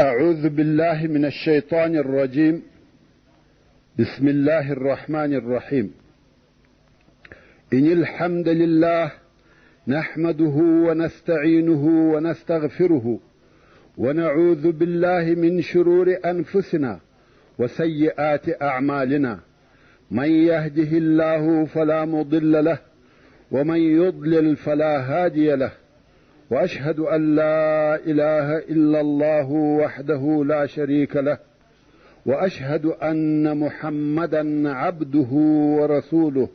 أعوذ بالله من الشيطان الرجيم. بسم الله الرحمن الرحيم. إن الحمد لله نحمده ونستعينه ونستغفره ونعوذ بالله من شرور أنفسنا وسيئات أعمالنا، من يهده الله فلا مضل له ومن يضلل فلا هادي له، وأشهد أن لا إله إلا الله وحده لا شريك له، وأشهد أن محمدا عبده ورسوله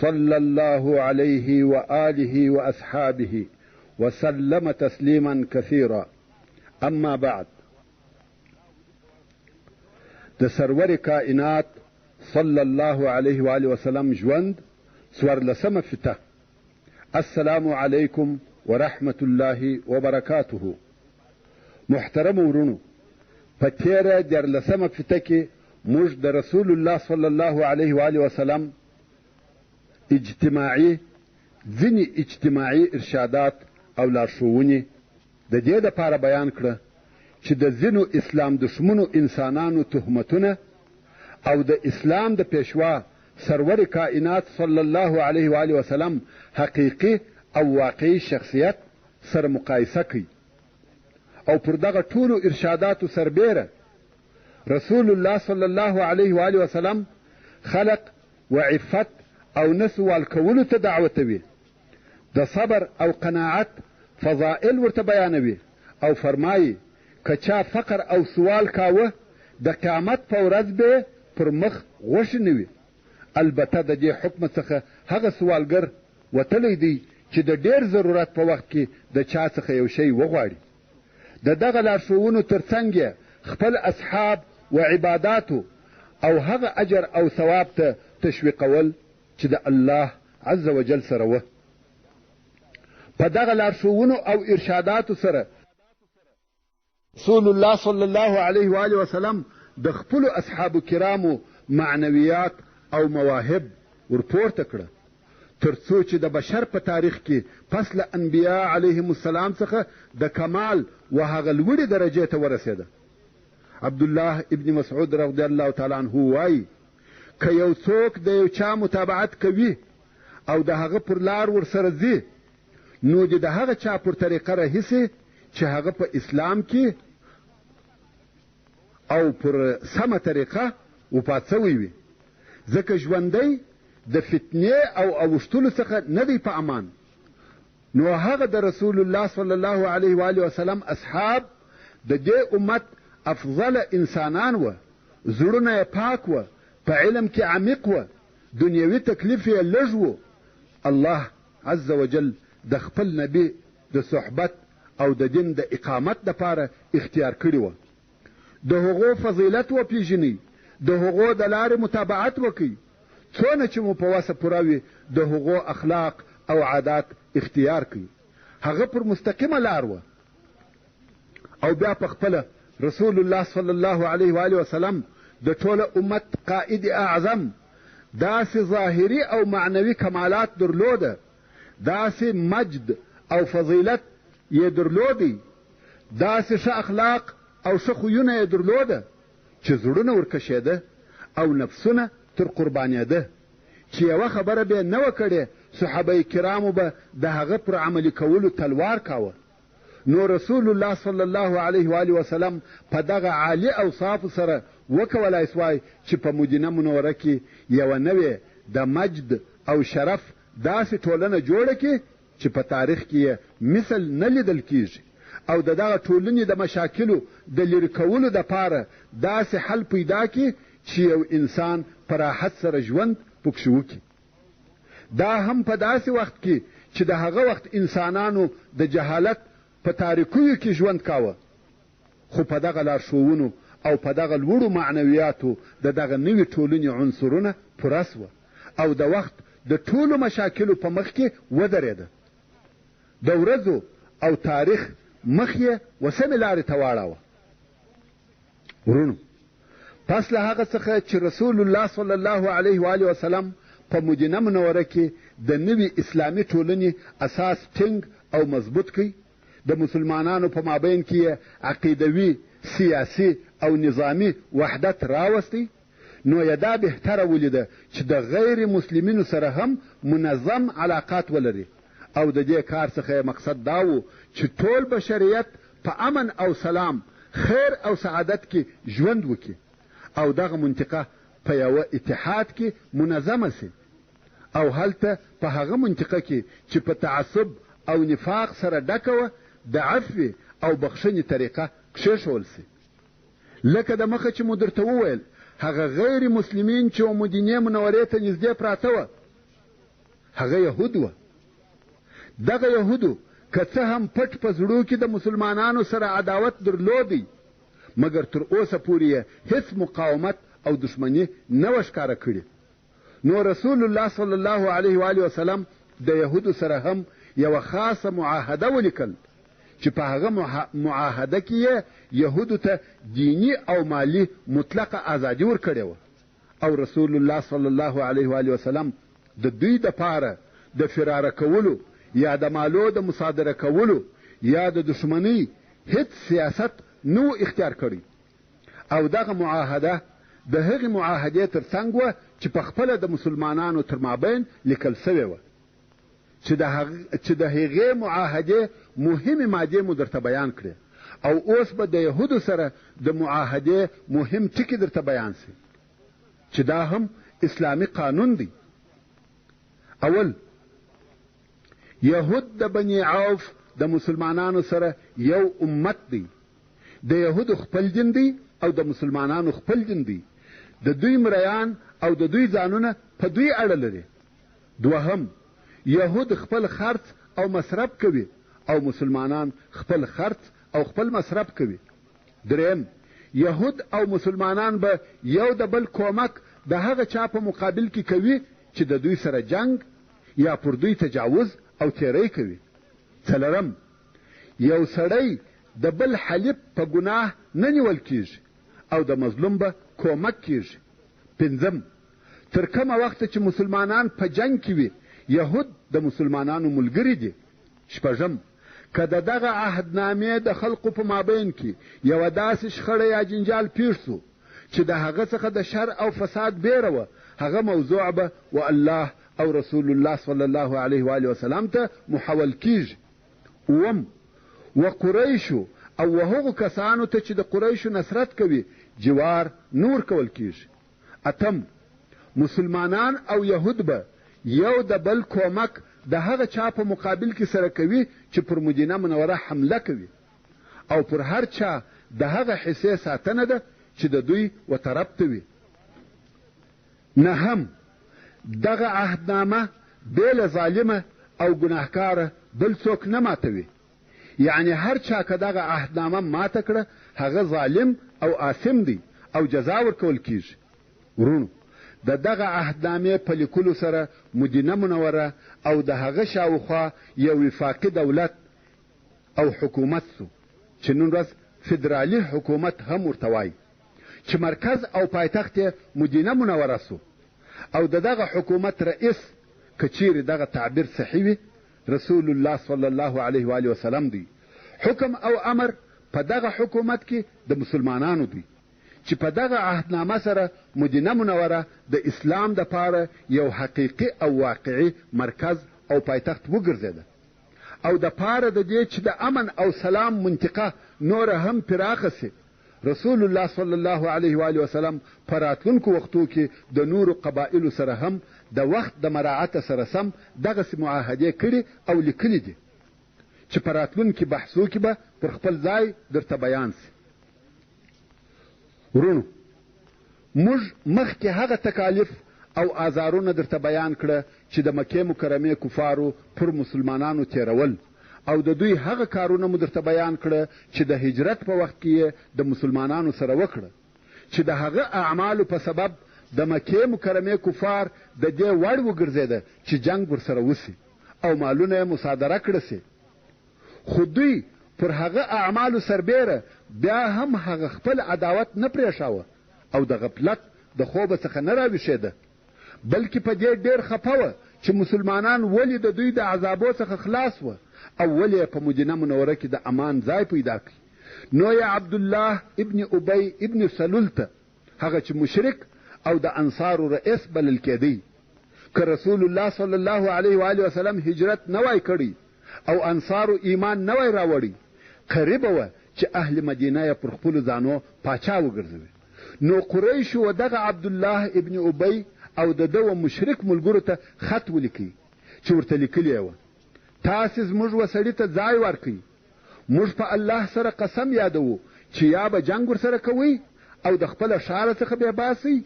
صلى الله عليه وآله وأصحابه وسلم تسليما كثيرا. أما بعد، د سرور کائنات صلى الله عليه وآله وسلم ژوند څوارلسمه فته. السلام علیکم ورحمة الله وبرکاته. محترم ورونو، په تیره دیارلسمه فته کې موږ د رسول الله صلی الله علیه و آله وسلم ځینې اجتماعي ارشادات او لارښوونې د دې دپاره بیان کړه چې د ځینو اسلام دښمنو انسانانو تهمتونه او د اسلام د پیشوا سرور کائنات صلی الله علیه و آله وسلم حقیقي او واقعي شخصیت سره مقایسه کوي، او پر دغه ټولو ارشاداتو سربیره رسول الله صلی الله علیه و آله وسلم خلق و عفت او نه سوال کولو ته دعوتوي، د صبر او قناعت فضائل ورته بیانوي، او فرمایي که چا فقر او سوال کاوه د قیامت په ورځ به پر مخ غوښې نه وي. البته د دې حکم څخه هغه سوالګر وتلی دی چې د ډېر ضرورت په وخت کې د چا څخه یو شی وغواړي. د دغه لارښوونو ترڅنګ یې خپل اصحاب و عباداتو او هغه اجر او ثواب ته تشویقول چې د الله عز وجل سره وه. په دغه لارښوونو او ارشاداتو سره رسول الله صلی الله علیه و آله وسلم د خپلو اصحابو کرامو معنویات او مواهب ورپورته کړه، تر څو چې د بشر په تاریخ کې پس له انبیا علیهم السلام څخه د کمال و هغه لوړې درجې ته ورسېده. عبدالله ابن مسعود رضی الله تعالی عنه وایي که یو څوک د یو چا متابعت کوي او د هغه پر لار ورسره ځي، نو د هغه چا پر طریقه راهیسي چې هغه په اسلام کې او پر سمه طریقه وفات سوی وي، ځکه ژوندی د فتنې او اوښتلو څخه نه دی په امان. نو هغه د رسول الله صلی الله علیه و آله وسلم اصحاب د دې امت افضل انسانان وه، زړونه یې پاک وه، په علم کې عمیق وه، دنیوي تکلیف یې لږ و. الله عز وجل د خپل نبی د صحبت او د دین د اقامت دپاره اختیار کړي وه. د هغو فضیلت وپېژنئ، د هغو د لارې متابعت وکئ، څونه چې مو په وسه پوره وي د هغو اخلاق او عادات اختیار کړئ. هغه پر مستقیمه لار وه. او بیا په خپله رسول الله صلی الله علیه و آله وسلم د ټوله امت قائد اعظم داسې ظاهري او معنوي کمالات درلوده، داسې مجد او فضیلت یې درلودی، داسې ښه اخلاق او ښه خویونه یې درلوده چې زړونه ورکشېده او نفسونه تر قربانېده، چې یوه خبره به نه وه کړې صحابه کرامو به د هغه پر عملي کولو تلوار کاوه. نو رسول الله صلی الله علیه و آله وسلم په دغه عالی اوصافو سره وکولای سوای چې په مدینه منوره کې یوه نوې د مجد او شرف داسې ټولنه جوړه کړي چې په تاریخ کې یې مثل نه لیدل کیږي، او د دغه ټولنې د مشاکلو د لرې کولو دپاره داسې حل پیدا کړي چې یو انسان په راحت سره ژوند پکښې وکړي. دا هم په داسې وخت کې چې د هغه وخت انسانانو د جهالت په تاریکیو کې ژوند کاوه، خو په دغه لارښوونو او په دغه لوړو معنویاتو د دغه نوې ټولنې عنصرونه پوره سوه، او د وخت د ټولو مشاکلو په مخ کې ودرېده. د ورځو او تاریخ مخ یې وسمې لارې ته واړاوه. ورونو، پس له هغه څخه چې رسول الله صلی الله علیه و آله وسلم په مدینه منوره کې د نوې اسلامي ټولنې اساس ټینګ او مضبوط کړي، د مسلمانانو په مابین کې عقیدوي، سیاسي او نظامي وحدت راوستی، نو یې دا بهتره ولیده چې د غیر مسلمینو سره هم منظم علاقات ولري، او د دې کار څخه مقصد دا و چې ټول بشریت په امن او سلام، خیر او سعادت کې ژوند وکړي، او دغه منطقه په یوه اتحاد کې منظمه سي، او هلته په هغه منطقه کې چې په تعصب او نفاق سره ډکه وه د عفو او بخښنې طریقه کښېښول سي. لکه د مخه چې مو درته وویل، هغه غیر مسلمین چې مدینې منورې ته نږدې پراته وه هغه یهود وه. دغه یهودو که څه هم پټ په زړو کې د مسلمانانو سره عداوت درلودی، مګر تر اوسه پورې یې هیڅ مقاومت او دشمني نه وه ښکاره کړې. نو رسول الله صلی الله علیه و آله وسلم د یهودو سره هم یوه خاصه معاهده ولیکل چې په هغه معاهده کې یې یهودو ته دینی او مالی مطلقه ازادي ورکړې وه، او رسول الله صلی الله علیه و آله وسلم د دوی دپاره د فراره کولو یا د مالو د مصادره کولو یا د دشمنۍ هیڅ سیاست نو اختیار کړی. او دغه معاهده د هغې معاهدې تر څنګ وه چې په خپله د مسلمانانو تر مابین لیکل سوې وه، چې د هغې معاهدې مهمې مادې مو درته بیان کړې، او اوس به د یهودو سره د معاهدې مهم ټکي درته بیان سي چې دا هم اسلامي قانون دی. اول، یهود د بني عوف د مسلمانانو سره یو امت دی. د یهودو خپل دین دی او د مسلمانانو خپل دین دی. د دوی مریان او د دوی ځانونه په دوی اړه لري. دوهم، یهود خپل خرڅ او مصرف کوي او مسلمانان خپل خرڅ او خپل مصرف کوي. دریم، یهود او مسلمانان به یو د بل کومک د هغه چا په مقابل کې کوي چې د دوی سره جنگ یا پر دوی تجاوز او تیری کوي. څلورم، یو سړی د بل حلیف په ګناه نه نیول کیږي او د مظلوم به کومک کیږي. پنځم، تر کومه وخته چې مسلمانان په جنگ کې وي یهود د مسلمانانو ملګري دي. شپږم، که د دغه عهدنامې د خلقو په مابین کې یوه داسې شخړه یا جنجال پیښ سو چې د هغه څخه د شر او فساد بیره وه، هغه موضوع به و الله او رسول الله صلی الله علیه و آله وسلم ته محول کیږي. اوم، و قریشو او و هغو کسانو ته چې د قریشو نصرت کوي جوار نور کول کیږي. اتم، مسلمانان او یهود به یو د بل کومک د هغه چا په مقابل کې سره کوي چې پر مدینه منوره حمله کوي، او پر هر چا د هغه حصې ساتنه ده چې د دوی و طرف ته وي. نهم، دغه عهدنامه بې له ظالمه او ګناهکاره بل څوک نه ماتوي. یعنی هر چا که دغه عهدنامه ماته کړه هغه ظالم او آثم دی او جزا ورکول کیږي. ورونو، د دغه عهدنامې په لیکلو سره مدینه منوره او د هغه شاوخوا یو وفاقي دولت او حکومت سو چې نن ورځ فدرالي حکومت هم ورته وایي، چې مرکز او پایتخت یې مدینه منوره سو. او د دغه حکومت رئیس که چیرې دغه تعبیر صحیح وي رسول الله صلی الله علیه و آله وسلم دی. حکم او امر په دغه حکومت کې د مسلمانانو دی چې په دغه عهدنامه سره مدینه منوره د اسلام دپاره یو حقیقي او واقعي مرکز او پایتخت وګرځېده، او د پاره د دې چې د امن او سلام منطقه نوره هم پراخه سي. رسول الله صلی الله علیه و آله وسلم په راتلونکو وختو کې د نورو قبایلو سره هم د وخت د مراعات سره سم دغسې معاهدې کړي او لیکلي دي چې په راتلونکي بحثو کې به پر خپل ځای درته بیان سي. ورونو، موږ مخکې هغه تکالیف او آزارونه درته بیان کړه چې د مکې مکرمې کفارو پر مسلمانانو تیرول، او د دوی هغه کارونه مو درته بیان کړه چې د هجرت په وخت کې د مسلمانانو سره وکړه، چې د هغه اعمالو په سبب د مکې مکرمې کفار د دې وړ وګرځېده چې جنگ ورسره وسي او مالونه یې مصادره کړه سي. خو دوی پر هغه اعمالو سربیره بیا هم هغه خپل عداوت نه پرېښاوه او د غفلت د خوبه څخه نه راویښېده، بلکې په دې ډېر خفه وه چې مسلمانان ولې د دوی د عذابو څخه خلاص وه اول یې په مدینه منوره کې د امان ځای پیدا کړي. نو یې عبدالله ابن ابی ابن سلول ته، هغه چې مشرک او د انصارو رئیس بلل کېدی، که رسول الله صلی الله علیه و آله وسلم هجرت نه وای کړی او انصارو ایمان نه وای راوړی، قریبه وه چې اهل مدینه یې پر خپلو ځانو پاچا وګرځوي. نو قریشو و دغه عبدالله ابن ابی او د ده و مشرک ملګرو ته خط ولیکي چې ورته لیکلي وه: تاسې زموږ و سړي ته ځای ورکئ، موږ په الله سره قسم یادوو چې یا به جنګ ورسره کوئ او د خپله ښاره څخه بیا باسئ،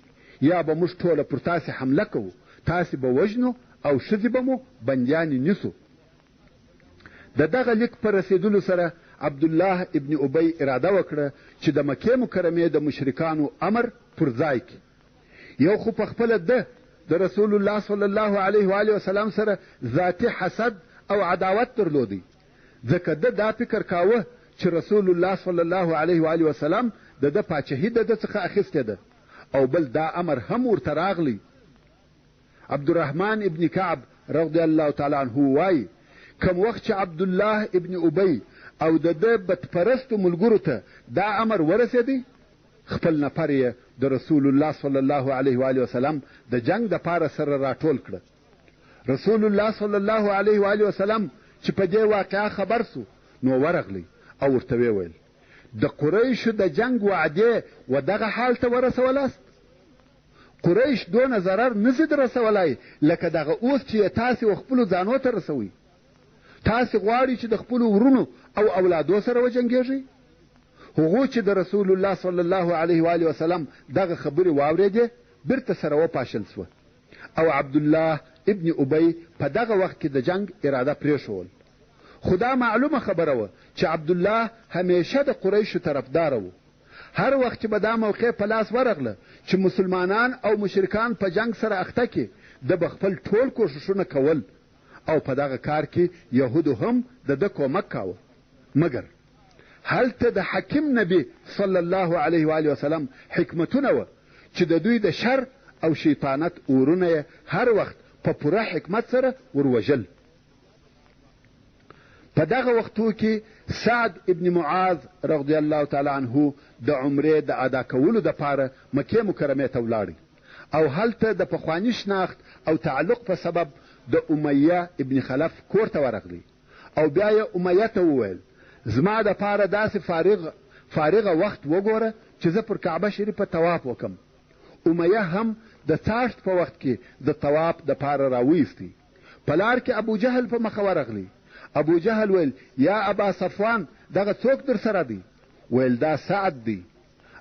یا به موږ ټوله پر تاسې حمله کوو، تاسې به وژنو او ښځې به مو بندیانې نیسو. د دغه لیک په رسېدلو سره عبدالله ابن ابی اراده وکړه چې د مکې مکرمې د مشرکانو امر پر ځای کړي. یو خو په خپله ده د رسول الله صلی الله علیه و آله وسلم سره ذاتي حسد او عداوت درلودی، ځکه ده دا فکر کاوه چې رسول الله صلی الله علیه و آله وسلم د ده پاچهي د ده څخه اخیستې ده، او بل دا امر هم ورته راغلی. عبدالرحمن ابن کعب رضی الله تعالی عنه وایي کم وخت چې عبدالله ابن ابی او د ده بتپرستو ملګرو ته دا امر ورسېدی، خپل نفر یې د رسول الله صلی الله علیه و آله وسلم د جنگ دپاره سره راټول کړه. رسول الله صلی الله علیه و آله وسلم چې په دې واقعه خبر سو، نو ورغلی او ورته ویل: د قریشو د جنگ وعدې و دغه حال ته ورسولاست؟ قریش دونه ضرر نسي رسولای لکه دغه اوس چې تاسې و خپلو ځانو ته رسوئ. تاسې غواړئ چې د خپلو ورونو او اولادو سره وجنګېږئ؟ هغو چې د رسول الله صلی الله علیه و آله وسلم دغه خبرې واورېدې، بیرته سره وپاشل سوه، او عبدالله ابن ابی په دغه وخت کې د جنگ اراده پرېښول. خو دا معلومه خبره وه چې عبدالله همیشه د قریشو طرفداره و. هر وخت چې به دا موقع په لاس ورغله چې مسلمانان او مشرکان په جنگ سره اخته کې، ده به خپل ټول کوښښونه کول، او په دغه کار کې یهودو هم د ده کومک کاوه. مګر هلته د حکیم نبی صلی الله علیه و آله وسلم حکمتونه وه چې د دوی د شر او شیطانت اورونه یې هر وخت په پوره حکمت سره وروژل. په دغه وختو کې سعد ابن معاذ رضی الله تعالی عنه د عمرې د ادا کولو دپاره مکې مکرمې ته ولاړی، او هلته د پخواني شناخت او تعلق په سبب د امیه ابن خلف کور ته ورغلی، او بیا یې امیه ته وویل: زما دپاره داسې فارغه وخت وګوره چې زه پر کعبه شریفه طواف وکم. امیه هم د څاښت په وخت کې د طواف دپاره راویستی. په لار کې ابو جهل په مخه ورغلی. ابو جهل ویل: یا ابا صفوان، دغه څوک در سره دی؟ ویل: دا سعد دی.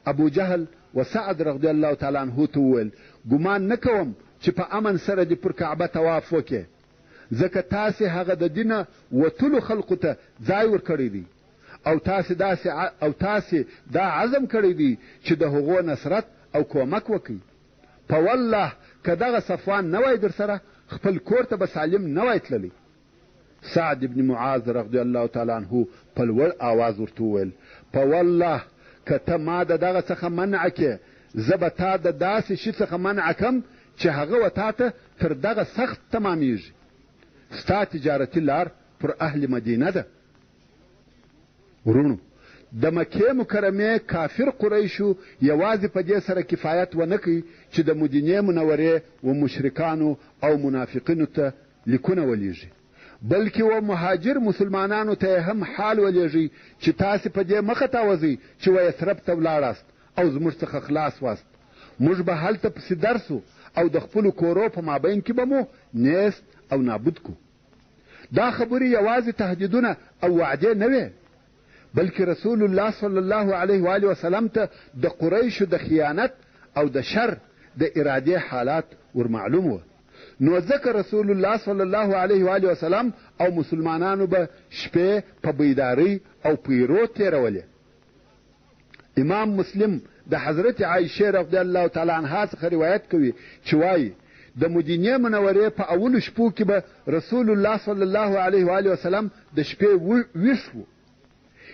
ابو جهل و سعد رضی الله تعالی عنه ته وویل: ګمان نه کوم چې په امن سره دې پر کعبه طواف وکې، ځکه تاسې هغه د دینه وتلو خلقو ته ځای ورکړی دی، او تاسې دا عزم کړی دی چې د هغو نصرت او کومک وکړي. په والله که دغه صفوان نه وای در سره، خپل کور ته به سالم نه وای تللی. سعد ابن معاذ رضی الله تعالی عنه په لوړ آواز ورته وویل: په والله که ته ما د دغه څخه منع کې، زه به تا د داسې شي څخه منع کم چې هغه و تا ته تر دغه سخت تمامیږي. ستا تجارتي لار پر اهل مدینه ده. ورونو، د مکې مکرمې کافر قریشو یوازې په دې سره کفایت ونه کوي چې د مدینې منورې و مشرکانو او منافقینو ته لیکونه ولیږي، بلکې و مهاجر مسلمانانو ته هم حال ولیږي چې تاسې په دې مخه تاوځئ چې و یثرب ته ولاړاست او زموږ څخه خلاص واست. موږ به هلته پسې درسو او د خپلو کورو په مابین کې به مو نیست او نابود کو. دا خبرې یوازې تهدیدونه او وعدې نه وې، بلکې رسول الله صلی الله علیه و آله وسلم ته د قریشو د خیانت او د شر د ارادې حالات ورمعلوم وه. نو ځکه رسول الله صلی الله علیه و آله وسلم او مسلمانانو به شپې په بیداری او پیرو تیرولې. امام مسلم د حضرت عایشه رضی الله تعالی عنها څخه روایت کوي چې وایي: د مدینې منورې په اولو شپو کې به رسول الله صلی الله علیه و آله وسلم د شپې ویښ و.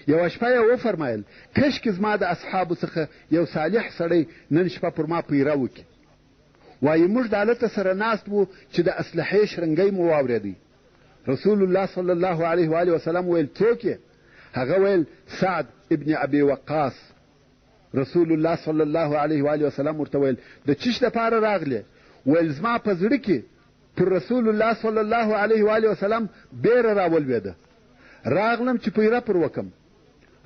یوه شپه یې وفرمایل: کشکې زما د اصحابو څخه یو صالح سړی نن شپه پر ما پیره وکړي. وایي: موږ د هلته سره ناست وو چې د اسلحې شرنګی مو واورېدی. رسول الله صلی الله علیه و آله وسلم ویل څوک یې؟ هغه ویل سعد ابن ابي وقاص. رسول الله صلی الله علیه و آله وسلم ورته ویل د چیش دپاره راغلې؟ ویل زما په زړه کې پر رسول الله صلی الله علیه و آله وسلم بیره راولوېده، راغلم چې پیره پر وکم.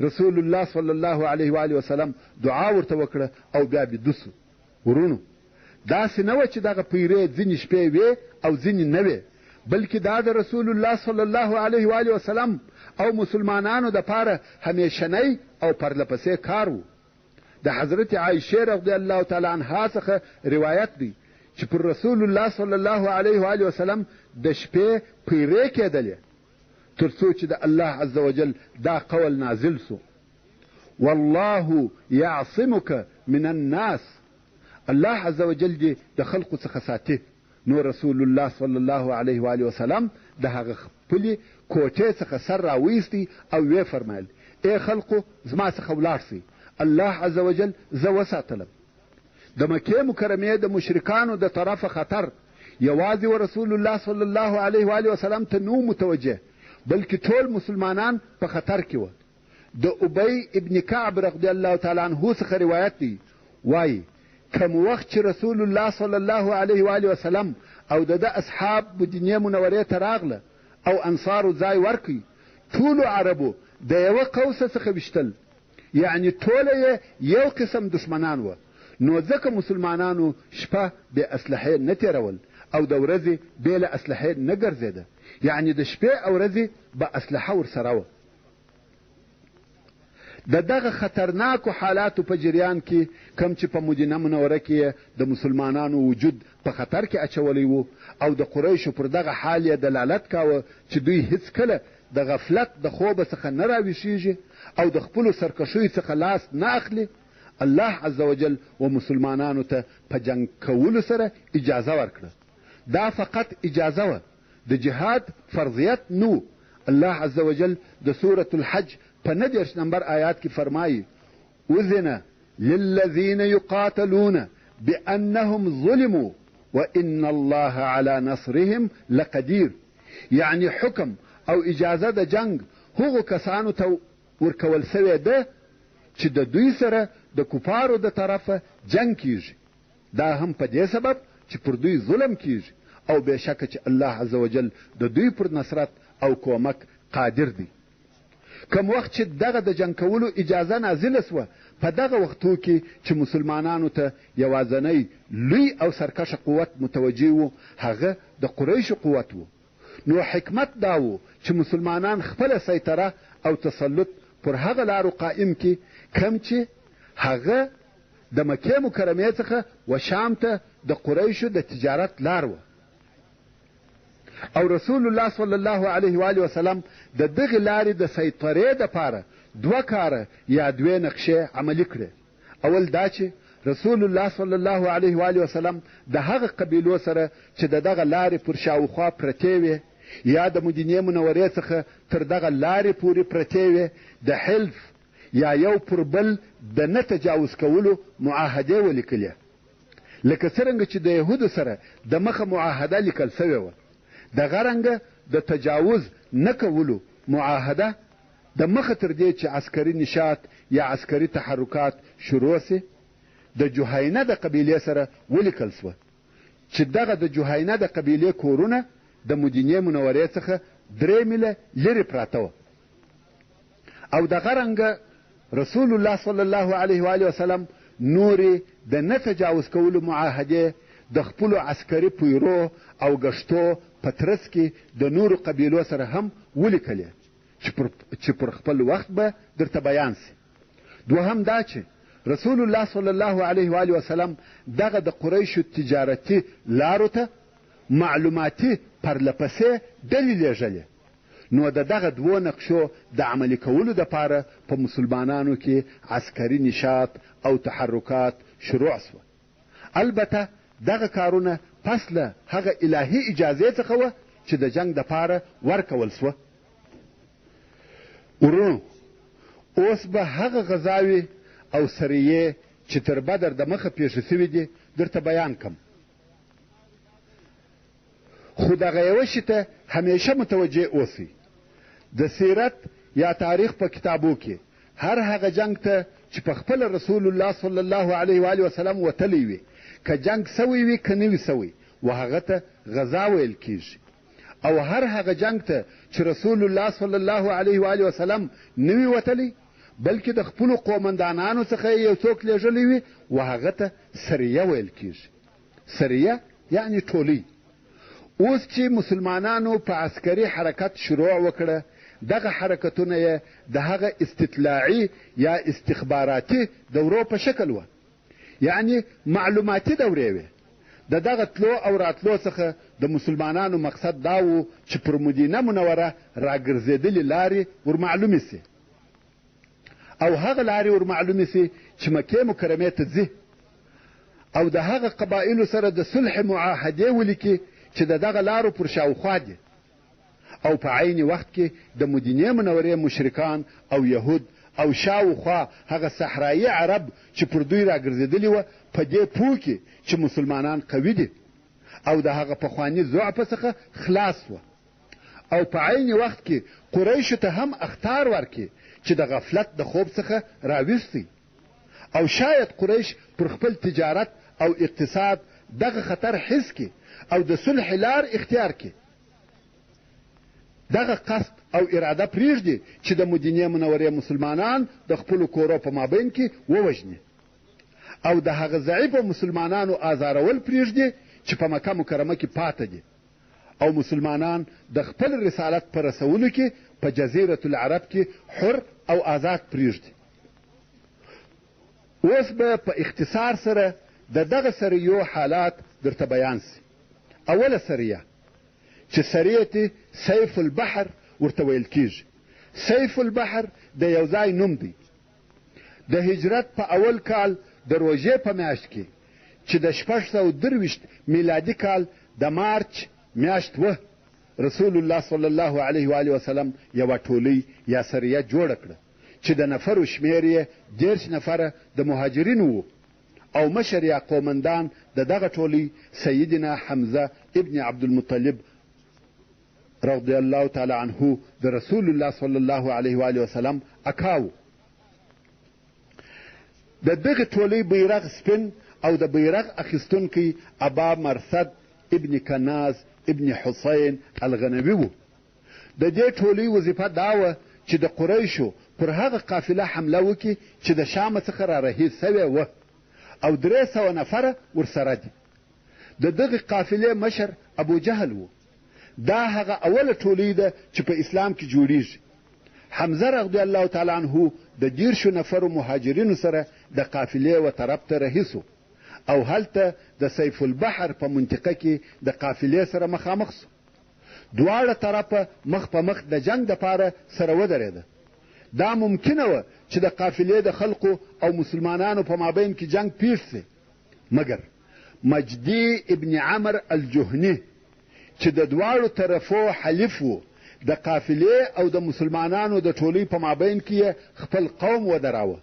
رسول الله صلی الله علیه و آله وسلم دعا ورته وکړه او بیا بیده سو. ورونو داسې نه وه چې دغه پیرې ځینې شپې وې او ځینې نه وې، بلکې دا د رسول الله صلی الله علیه و آله وسلم او مسلمانانو دپاره همیشنی او پرلپسې کار و. د حضرت عایشې رضی الله تعالی عنها څخه روایت دی چې پر رسول الله صلی الله علیه و آله وسلم د شپې پیرې کېدلې تر څو چې د الله عز وجل دا قول نازل سو: والله یعصمک من الناس. الله عز وجل دې د خلقو څخه ساتي. نو رسول الله صلی الله علیه و آله وسلم د هغه خپلې کوټې څخه سر راویستی او ویې فرمایل: ای خلقو زما څخه ولاړ سئ، الله عز وجل زه وساتلم. د مکې مکرمې د مشرکانو د طرفه خطر یوازې و رسول الله صلی الله علیه و آله وسلم ته نو متوجه، بلکې ټول مسلمانان په خطر کې وه. د ابی ابن کعب رضی الله تعالی عنه څخه روایت دی، وایي کم وخت چې رسول الله صلی الله علیه و آله وسلم او د اصحاب مدینې منورې ته راغله او انصارو ځای ورکړي، ټولو عربو د یوه قوسه څخه ویشتل، یعنی ټوله یې یو قسم دشمنان وه. نو ځکه مسلمانانو شپه بې اسلحې نه تېرول او د ورځې بې له اسلحې نه ګرځېده، یعنی د شپې او ورځې به اسلحه ورسره وه. د دغه خطرناکو حالاتو په جریان کې کم چې په مدینه منوره کې د مسلمانانو وجود په خطر کې اچولی و او د قریشو پر دغه حال یې دلالت کاوه چې دوی هیڅکله د غفلت د خوبه څخه نه راویښیږي او د خپلو سرکشیو څخه لاس نه اخلي، الله عز وجل و مسلمانانو ته په جنگ کولو سره اجازه ورکړه. دا فقط اجازه وه، د جهاد فرضیت نو. الله عز وجل د سورة الحج په 19 نمبر آیات کې فرمایي: اذن للذین یقاتلون بانهم ظلموا وان الله على نصرهم لقدیر. یعنی حکم او اجازه د جنگ هغو کسانو ته ورکول سوی ده چې د دوی سره د کفارو د طرفه جنگ کیږي، دا هم په دې سبب چې پر دوی ظلم کیږي او بېشکه چې الله عز وجل د دوی پر نصرت او کومک قادر دی. کم وخت چې دغه د جنگ کولو اجازه نازله سوه، په دغه وختو کې چې مسلمانانو ته یوازنی لوی او سرکشه قوت متوجه و هغه د قریشو قوت و. نو حکمت دا و چې مسلمانان خپله سیطره او تسلط پر هغه لارو قائم کی کم چې هغه د مکې مکرمې څخه و شام ته د قریشو د تجارت لار وه. او رسول الله صلی الله علیه و آله وسلم د دغې لارې د سیطرې دپاره دوه کاره یا دوې نقشې عملي کړې. اول دا چې رسول الله صلی الله علیه و آله وسلم د هغه قبیلو سره چې د دغه لارې پر شاوخوا پرتې وې یا د مدینې منورې څخه تر دغه لارې پورې پرتې وې د حلف یا یو پر بل د نه تجاوز کولو معاهدې ولیکلې، لکه څرنګه چې د یهودو سره د مخه معاهده لیکل سوې وه. دغه رنګه د تجاوز نه کولو معاهده د مخه تر دې چې عسکري نشاط یا عسکري تحرکات شروع سي د جهینه د قبیلې سره ولیکل سوه چې دغه د جهینه د قبیلې کورونه د مدینې منورې څخه 3 میله لرې پراته وه. او دغه رنګه رسول الله صلی الله علیه و آله وسلم نورې د نه تجاوز کولو معاهدې د خپلو عسکري پیرو او گشتو په ترڅ کې د نورو قبیلو سره هم ولیکلې چې پر خپل وخت به درته بیان سي. دوهم دا چې رسول الله صلی الله علیه و آله وسلم دغه د قریشو تجارتي لارو ته معلوماتي پرلپسې ډلې لېږلې. نو د دغه دوو نقشو د عملي کولو دپاره په مسلمانانو کې عسکري نشاط او تحرکات شروع سوه. البته دغه کارونه پس له هغه الهي اجازې څخه وه چې د جنگ دپاره ورکول سوه. ورونو اوس به هغه غذاوې او سریې چې تر بدر د مخه پیښې سوي دي درته بیان کم. خو دغه یوه شي ته همیشه متوجه اوسئ. د سیرت یا تاریخ په کتابو کې هر هغه جنگ ته چې په خپله رسول الله صلی الله علیه و آله وسلم وتلی وي، که جنگ سوی وي که نه وي سوی، و هغه ته غزا ویل کیږي. او هر هغه جنگ ته چې رسول الله صلی الله علیه و آله وسلم نه وي وتلی، بلکې د خپلو قومندانانو څخه یو څوک لیږلی وي، و هغه ته سریه ویل کیږي. سریه یعنی ټولۍ. اوس چې مسلمانانو په عسکري حرکت شروع وکړه، دغه حرکتونه یې د هغه استطلاعي یا استخباراتي دورو په شکل وه، یعنی معلوماتي دورې وې. د دغه تلو او راتلو څخه د مسلمانانو مقصد دا و چې پر مدینه منوره راګرځېدلې لارې ورمعلومې سي، او هغه لارې ورمعلومې سي چې مکې مکرمې ته ځي، او د هغه قبایلو سره د صلح معاهدې ولیکي چې د دغه لارو پر شاوخوا دي، او په عین وخت کې د مدینې منورې مشرکان او یهود او شاوخوا هغه صحرایي عرب چې پر دوی راګرځېدلي وه په دې پوه کړي چې مسلمانان قوي دي او د هغه پخواني ضعفه څخه خلاص وه، او په عین وخت کې قریشو ته هم اخطار ورکړي چې د غفلت د خوب څخه راویښ او شاید قریش پر خپل تجارت او اقتصاد دغه خطر حس کړي او د صلح لار اختیار کړي. دغه قصد او اراده پرېږدي چې د مدینې منورې مسلمانان د خپلو کورو په مابین کې ووژني، او د هغه ضعیفو مسلمانانو آزارول پرېږدي چې په مکه مکرمه کې پاته دي، او مسلمانان د خپل رسالت په رسولو کې په جزیرة العرب کې حر او آزاد پرېږدي. اوس به په اختصار سره د دغه سریو حالات درته بیان سي. اوله سریه چې سریة سیف البحر ورته ویل کیږي. سیف البحر د یو ځای نوم دی. د هجرت په اول کال د روژې په میاشت کې چې د 623 میلادي کال د مارچ میاشت وه، رسول الله صلی الله علیه و آله وسلم یوه ټولۍ یا سریه جوړه کړه چې د نفرو شمېر یې 10 نفره د مهاجرینو وو، او مشر یا قومندان د دغه ټولۍ سیدنا حمزه ابن عبدالمطلب رضی الله تعالی عنه د رسول الله صلی الله علیه و آله وسلم اکاو. د دغه ټولۍ بیرغ سپین او د بیرغ اخیستونکی ابا مرثد ابن کناز ابن حسین الغنوي و. د دې ټولۍ وظیفه دا وه چې د قریشو پر هغه قافله حمله وکړي چې د شام څخه رارهي سوې وه، او 300 نفره ورسره دي. د دغه قافلې مشر ابو جهل و. دا هغه اوله ټولۍ ده چې په اسلام کې جوړیږي. حمزه رضی الله تعالی عنه د 10 نفرو مهاجرینو سره د قافلې و طرف ته رهي سو، او هلته د سیف البحر په منطقه کې د قافلې سره مخامخ سو. دواړه طرفه مخ په مخ د جنگ دپاره سره ودرېده. دا ممکنه وه چې د قافلې د خلقو او مسلمانانو په مابین کې جنگ پیښ سي، مګر مجدي ابن عمر الجهني چې د دواړو طرفو حلیف و، د قافلې او د مسلمانانو د ټولۍ په مابین کې خپل قوم ودراوه.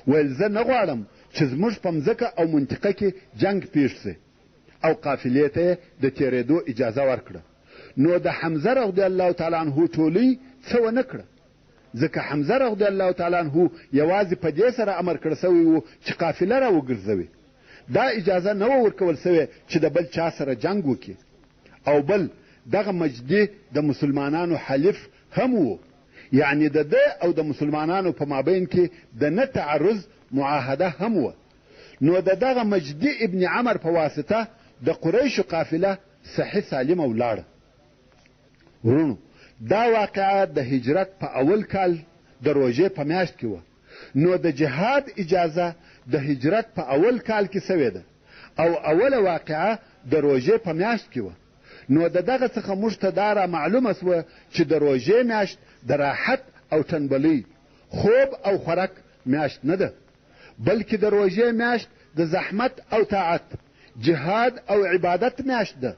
ویل زه نه غواړم چې زموږ په مځکه او منطقه کې جنگ پیښ سي، او قافلې ته د تېرېدو اجازه ورکړه. نو د حمزه رضی الله تعالی عنه ټولۍ څه ونه کړه، ځکه حمزه رضی الله تعالی عنه یوازې په دې سره امر کړی سوی و چې قافله را وګرځوي. دا اجازه نه وه ورکول سوې چې د بل چا سره جنگ وکړي. او بل دغه مجدي د مسلمانانو حلیف هم و، یعنی د ده او د مسلمانانو په مابین کې د نه تعرض معاهده هم وه. نو د دغه مجدي ابن عمر په واسطه د قریشو قافله صحیح سالمه ولاړه. ورونو، دا واقعه د هجرت په اول کال د روژې په میاشت کې وه. نو د جهاد اجازه د هجرت په اول کال کې سوې ده، او اوله واقعه د روژې په میاشت کې وه. نو د دغه څخه موږ ته دا را معلومه سوه چې د روژې میاشت د راحت او ټنبلۍ، خوب او خوراک میاشت نه ده، بلکې د روژې میاشت د زحمت او طاعت، جهاد او عبادت میاشت ده.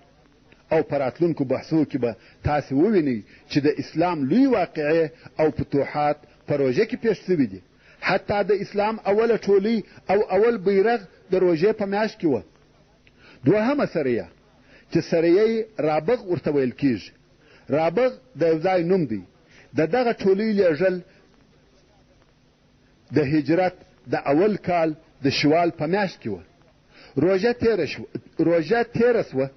او په راتلونکو بحثو کې به تاسې ووینئ چې د اسلام لوی واقعې او فتوحات په روژه کې پیښ سوي دي. حتی د اسلام اوله ټولۍ او اول بیرغ د روژې په میاشت کې وه. دوهمه سریه چې سریه رابغ ورته ویل کیږي. رابغ د یو ځای نوم دی. د دغه ټولۍ لیږل د هجرت د اول کال د شوال په میاشت کې وه. روژه تېره شوه.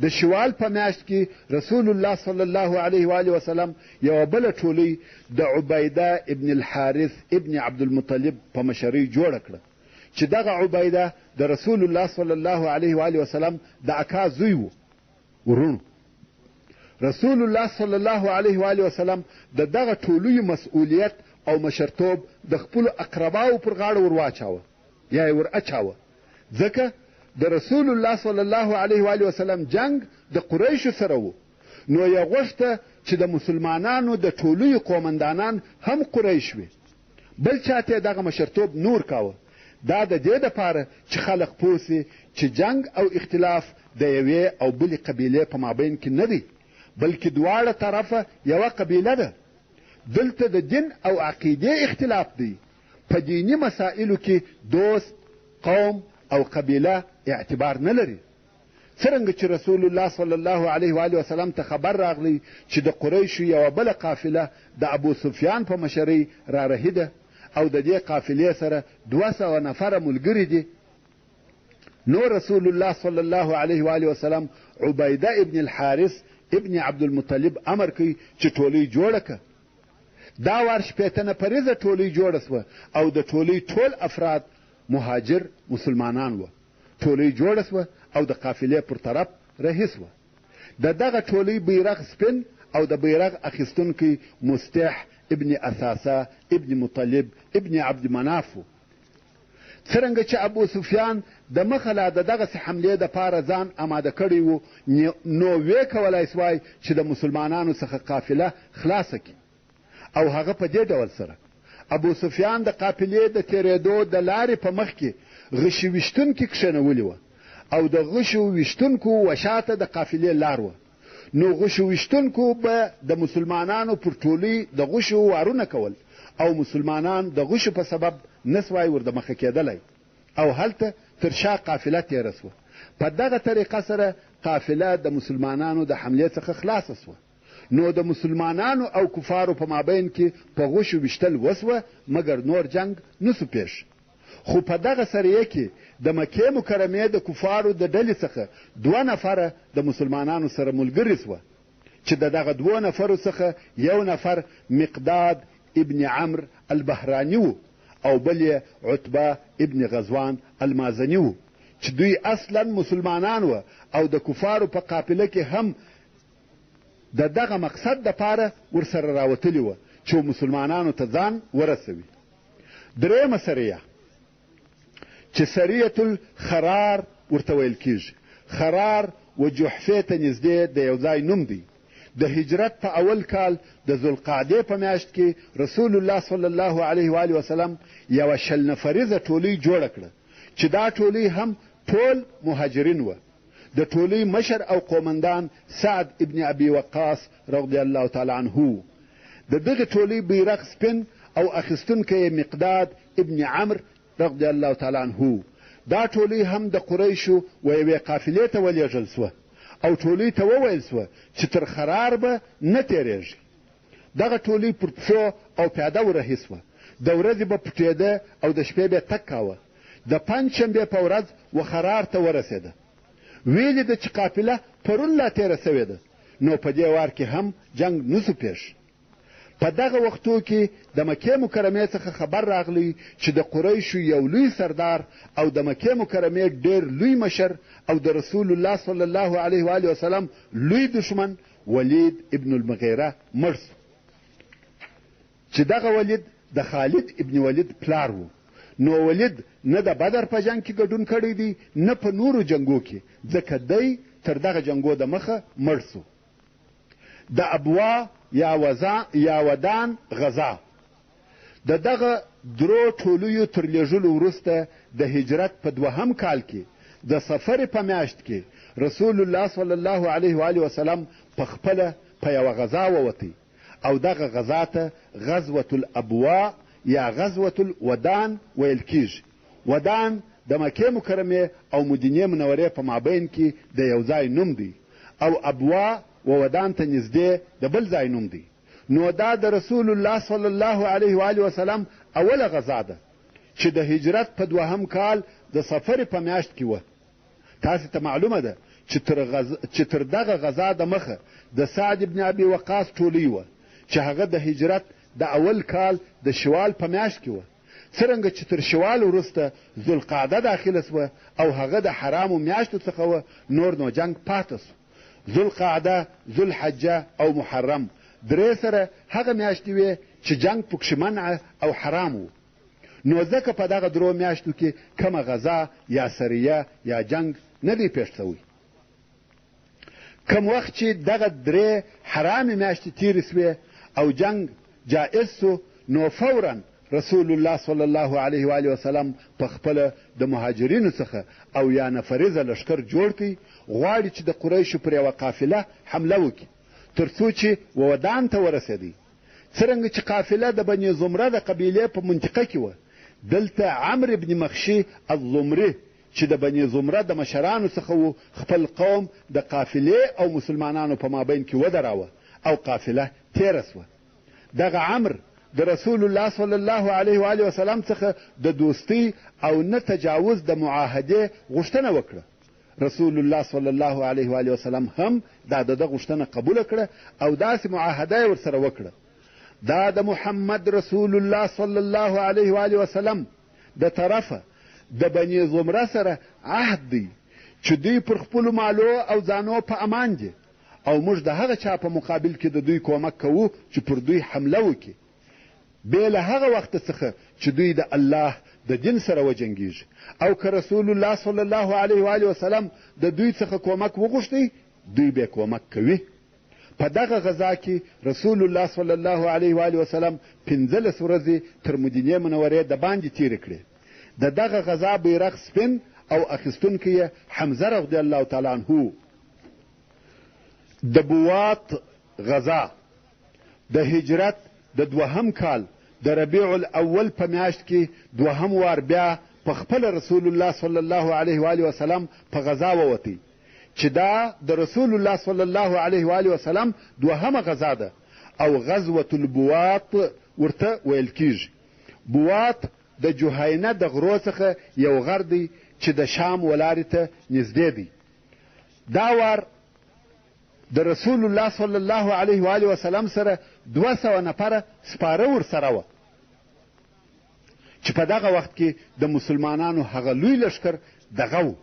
د شوال په میاشت کې رسول الله صلی الله علیه و آله وسلم یوه بله ټولۍ د عبیده ابن الحارث ابن عبدالمطلب په مشرۍ جوړه کړه چې دغه عبیده د رسول الله صلی الله علیه و آله وسلم د اکا زوی و. ورونو رسول الله صلی الله علیه و آله وسلم د دغه ټولۍ مسؤلیت او مشرتوب د خپلو اقرباو پر غاړه ور واچاوه یا یې ور اچاوه، ځکه د رسول الله صلی الله علیه و آله وسلم جنگ د قریشو سره و. نو یې غوښته چې د مسلمانانو د ټولۍ قومندانان هم قریش وي، بل چاته دغه مشرتوب نور کاوه. دا د دې دپاره چې خلق پوه سي چې جنگ او اختلاف د یوې او بلې قبیلې په مابین کې نه دی، بلکې دواړه طرفه یوه قبیله ده. دلته د دین او عقیدې اختلاف دی. په دینی مسائلو کې دوست، قوم او قبیله اعتبار نه لري. څرنګه چې رسول الله صلی الله علیه و آله وسلم ته خبر راغلی چې د قریشو یوه بله قافله د ابو سفیان په مشرۍ را رهیده او د دې قافلې سره 200 نفره ملګري دي، نو رسول الله صلی الله علیه و آله وسلم عبیده ابن الحارث ابن عبدالمطلب امر کوي چې ټولۍ جوړه که. دا وار 80 نفریزه ټولۍ جوړه سوه او د ټولۍ ټول افراد مهاجر مسلمانان وه. ټولۍ جوړه سوه او د قافلې پر طرف رهي سوه. د دغه ټولۍ بیرغ سپین او د بیرغ اخیستونکی مستح ابن اثاثه ابن مطلب ابن عبد مناف و. څرنګه چې ابو سفیان د مخه لا د دغسې حملې دپاره ځان اماده کړی و، نو ویې کولی سوای چې د مسلمانانو څخه قافله خلاصه کړي. او هغه په دې ډول سره ابو سفیان د قافلې د تېرېدو د لارې په مخ کې غشي ویشتونکي کښېنولي وه او د غشو ویشتونکو وشاته د قافلې لار وه. نو غشو ویشتونکو به د مسلمانانو پر ټولۍ د غشو وارونه کول او مسلمانان د غشو په سبب نسوای ور د مخه کېدلی او هلته تر شا قافله تېره سوه. په دغه طریقه سره قافله د مسلمانانو د حملې څخه خلاصه سوه. نو د مسلمانانو او کفارو په مابین کې په غشو ویشتل وسوه، مګر نور جنگ نسو پیښ. خو په دغه سریه کې د مکې مکرمې د کفارو د ډلې څخه 2 نفره د مسلمانانو سره ملګري سوه چې د دغه 2 نفرو څخه یو نفر مقداد ابن عمرو البهراني و او بل یې عتبه ابن غزوان المازني و چې دوی اصلا مسلمانان و او د کفارو په قافله کې هم د دغه مقصد دپاره ورسره راوتلي وه چې مسلمانانو ته ځان ورسوي. درېیمه سریه چې سریة الخرار ورته ویل کېږي. خرار و جحفې ته نږدې د یو ځای نوم دی. د هجرت په اول کال د ذوالقعدې په میاشت کې رسول الله صلی الله علیه و آله وسلم یوه 100 نفریزه ټولۍ جوړه کړه چې دا ټولۍ هم ټول مهاجرین وه. د ټولۍ مشر او قومندان سعد ابن ابي وقاص رضی الله تعالی عنه. د دغه ټولۍ بیرغ سپین او اخیستونکی مقداد ابن عمرو رضی الله تعالی عنه. دا ټولۍ هم د قریشو و یوې قافلې ته ولېږل سوه او ټولۍ ته وویل سوه چې تر خرار به نه تېرېږي. دغه ټولۍ پر پښو او پیاده ورهي سوه. د ورځې به پټېده او د شپې به تګ کاوه. د پنجشنبې په ورځ و خرار ته ورسېده. ویلې ده چې قافله پرون لا تېره سوې ده، نو په دې وار کې هم جنگ نسو پیښ. په دغه وختو کې د مکې مکرمې څخه خبر راغلی چې د قریشو یو لوی سردار او د مکې مکرمې ډېر لوی مشر او د رسول الله صلی الله علیه و آله وسلم لوی دشمن ولید ابن المغیره مړ سو چې دغه ولید د خالد ابن ولید پلار و. نو ولید نه د بدر په جنگ کې ګډون کړی دی نه په نورو جنګو کې، ځکه دی تر دغه جنګو د مخه مړ سو. د ابوا یا ودان غزا د دغه درو ټولیو تر لیږلو وروسته د هجرت په 2 کال کې د صفر په میاشت کې رسول الله صلی الله علیه و آله وسلم په خپله په یوه غزا ووتی او دغه غزا ته غزوة الابوا یا غزوة الودان ویل کیږي. ودان د مکې مکرمې او مدینې منورې په مابین کې د یو ځای نوم دی او ابوا و ودان ته نږدې د بل ځای نوم دی. نو دا د رسول الله صلی الله علیه و آله وسلم اوله غزا ده چې د هجرت په 2 کال د صفر په میاشت کې وه. تاسې ته معلومه ده چې تر دغه غزا د مخه د سعد ابن ابي وقاص ټولۍ وه چې هغه د هجرت د اول کال د شوال په میاشت کې وه. څرنګه چې تر شوال وروسته ذوالقعده داخله سوه او هغه د حرامو میاشتو څخه وه، نور نو جنګ پاته سو. ذوالقعده، ذوالحجه او محرم 3 سره هغه میاشتې وې چې جنګ پکښې منع او حرام و. نو ځکه په دغه 3 میاشتو کې کومه غزا یا سریه یا جنګ نه دی پیښ شوی. کوم وخت چې دغه 3 حرامې میاشتې تېرې سوې او جنګ جائز سو، نو فورا رسول الله صلی الله علیه و آله وسلم په خپله د مهاجرینو څخه او یا نفریزه لښکر جوړ کړي، غواړي چې د قریشو پر یوه قافله حمله وکړي تر څو چې ودان ته ورسېدی. څرنګه چې قافله د بني زمره د قبیلې په منطقه کې وه، دلته عمرو بن مخشي الزمري چې د بني زمره د مشرانو څخه و، خپل قوم د قافلې او مسلمانانو په مابین کې ودراوه او قافله تېره سوه. دغه عمرو د رسول الله صلی الله علیه و آله وسلم څخه د دوستی او نه تجاوز د معاهدې غوښتنه وکړه. رسول الله صلی الله علیه و آله وسلم هم دا د غوښتنه قبول کړه او داسې معاهده یې ورسره وکړه. دا د محمد رسول الله صلی الله علیه و آله وسلم د طرفه د بني زمره سره عهد دی چې دوی پر خپلو مالو او ځانو په امان دي او موږ د هغه چا په مقابل کې د دوی کومک کوو چې پر دوی حمله وکړي، بې له هغه وخت څخه چې دوی د الله د دین سره وجنګیږي. او که رسول الله صلی الله علیه و آله وسلم د دوی څخه کومک وغوښتی، دوی به کومک کوي. په دغه غزا کې رسول الله صلی الله علیه و آله وسلم 15 ورځې تر مدینې منورې د باندې تېرې کړې. د دغه غزا بیرغ سپین او اخیستونکی یې حمزه رضی الله تعالی عنه. د بوات غزا د هجرت د 2 کال د ربیع الاول په میاشت کې 2 وار بیا په خپل رسول الله صلی الله علیه و آله وسلم په غزا ووتی چې دا د رسول الله صلی الله علیه و آله وسلم 2مه غزا ده او غزوة البوات ورته ویل کیږي. بوات د جهینه د غرو څخه یو غر دی چې د شام ولارې ته نږدې دی. دا وار د رسول الله صلی الله علیه و آله وسلم سره 200 نفره سپاره ورسره وه چې په دغه وخت کې د مسلمانانو هغه لوی لښکر دغه و.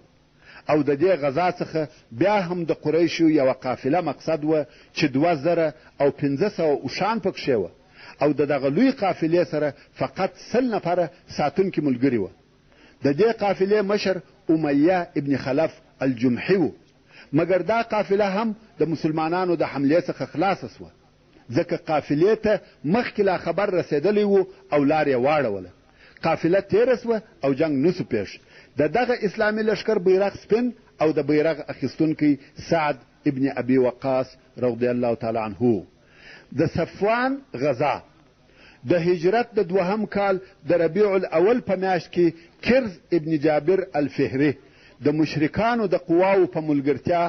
او د دې غزا څخه بیا هم د قریشو یوه قافله مقصد وه چې 2500 اوښان پکښې وه او د دغه لوی قافلې سره فقط 100 نفره ساتونکي ملګري وه. د دې قافلې مشر امیه ابن خلف الجمحي و، مګر دا قافله هم د مسلمانانو د حملې څخه خلاصه سوه ځکه قافلې ته مخکې لا خبر رسېدلی و او لار یې واړوله. قافله تېره سوه او جنګ نسو پیښ. د دغه اسلامي لښکر بیرغ سپین او د بیرغ اخیستونکی سعد ابن ابي وقاص رضی الله تعالی عنه. د صفوان غزا د هجرت د 2 کال د ربیع الاول په میاشت کې کرز ابن جابر الفهري د مشرکانو د قواو په ملګرتیا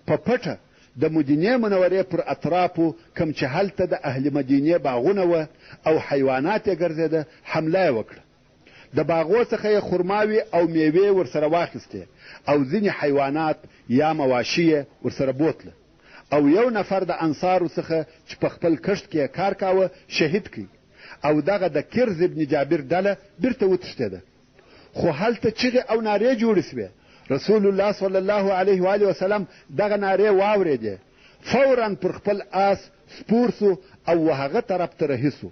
په پټه د مدینې منورې پر اطرافو کوم چې هلته د اهل مدینې باغونه وه او حیوانات یې ګرځېده حمله یې وکړه. د باغو څخه یې خرماوي او میوې ورسره واخیستې او ځینې حیوانات یا مواشي یې ورسره بوتله او یو نفر د انصارو څخه چې په خپل کښت کې یې کار کاوه شهید کړي او دغه د کرز ابن جابر ډله بیرته وتښتېده. خو هلته چغې او نارې جوړې سوې. رسول الله صلی الله علیه و آله وسلم دغه نارې واورېدې، فورا پر خپل آس سپور سو او هغه طرف ته رهي سو.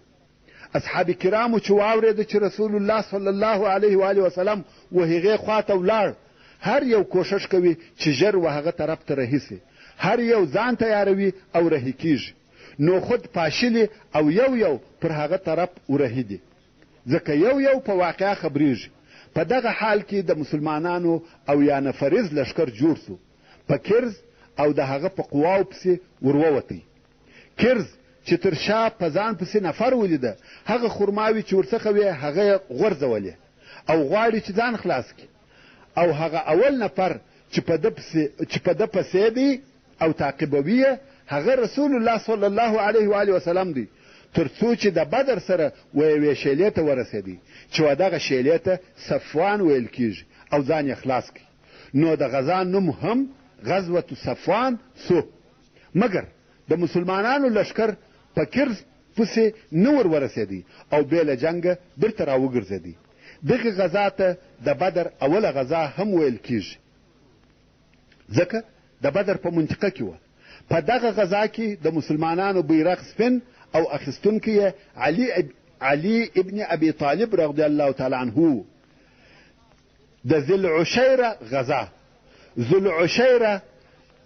اصحاب کرامو چې واورېده چې رسول الله صلی الله علیه و آله وسلم و هغې خواته ولاړ، هر یو کوشش کوي چې ژر و هغه طرف ته رهي سي، هر یو ځان تیاروي او رهي کیږي. نو خود پاشلي او یو پر هغه طرف ورهي دي ځکه یو په واقعه خبریږي. په دغه حال کې د مسلمانانو او یا نفریز لښکر جوړ سو، په کرز او د هغه په قواو پسې ورووتی. کرز چې تر شا په ځان پسې نفر ولیده، هغه خرماوي چې ورڅخه وې هغه یې غورځولې او غواړي چې ځان خلاص کړي. او هغه اول نفر چې په ده پسې دی او تعقیبوي هغه رسول الله صلی الله علیه و آله وسلم دی، تر څو چې د بدر سره و یوې شیلې ته ورسېدی چې و دغه شیلې ته صفوان ویل کیږي او ځان یې خلاص کړي. نو د غزا نوم هم غزوة صفوان سو، مګر د مسلمانانو لشکر په کرز پسې نه ورسېدی او بې له جنګه بیرته راوګرځېدی. دغې غزا ته د بدر اوله غزا هم ویل کیږي، ځکه د بدر په منطقه کې وه. په دغه غزا کې د مسلمانانو بیرغ سپین او اخیستونکی یې علي ابن ابي طالب رضی الله تعالی عنه. د ذوالعشیره غزا، ذوالعشیره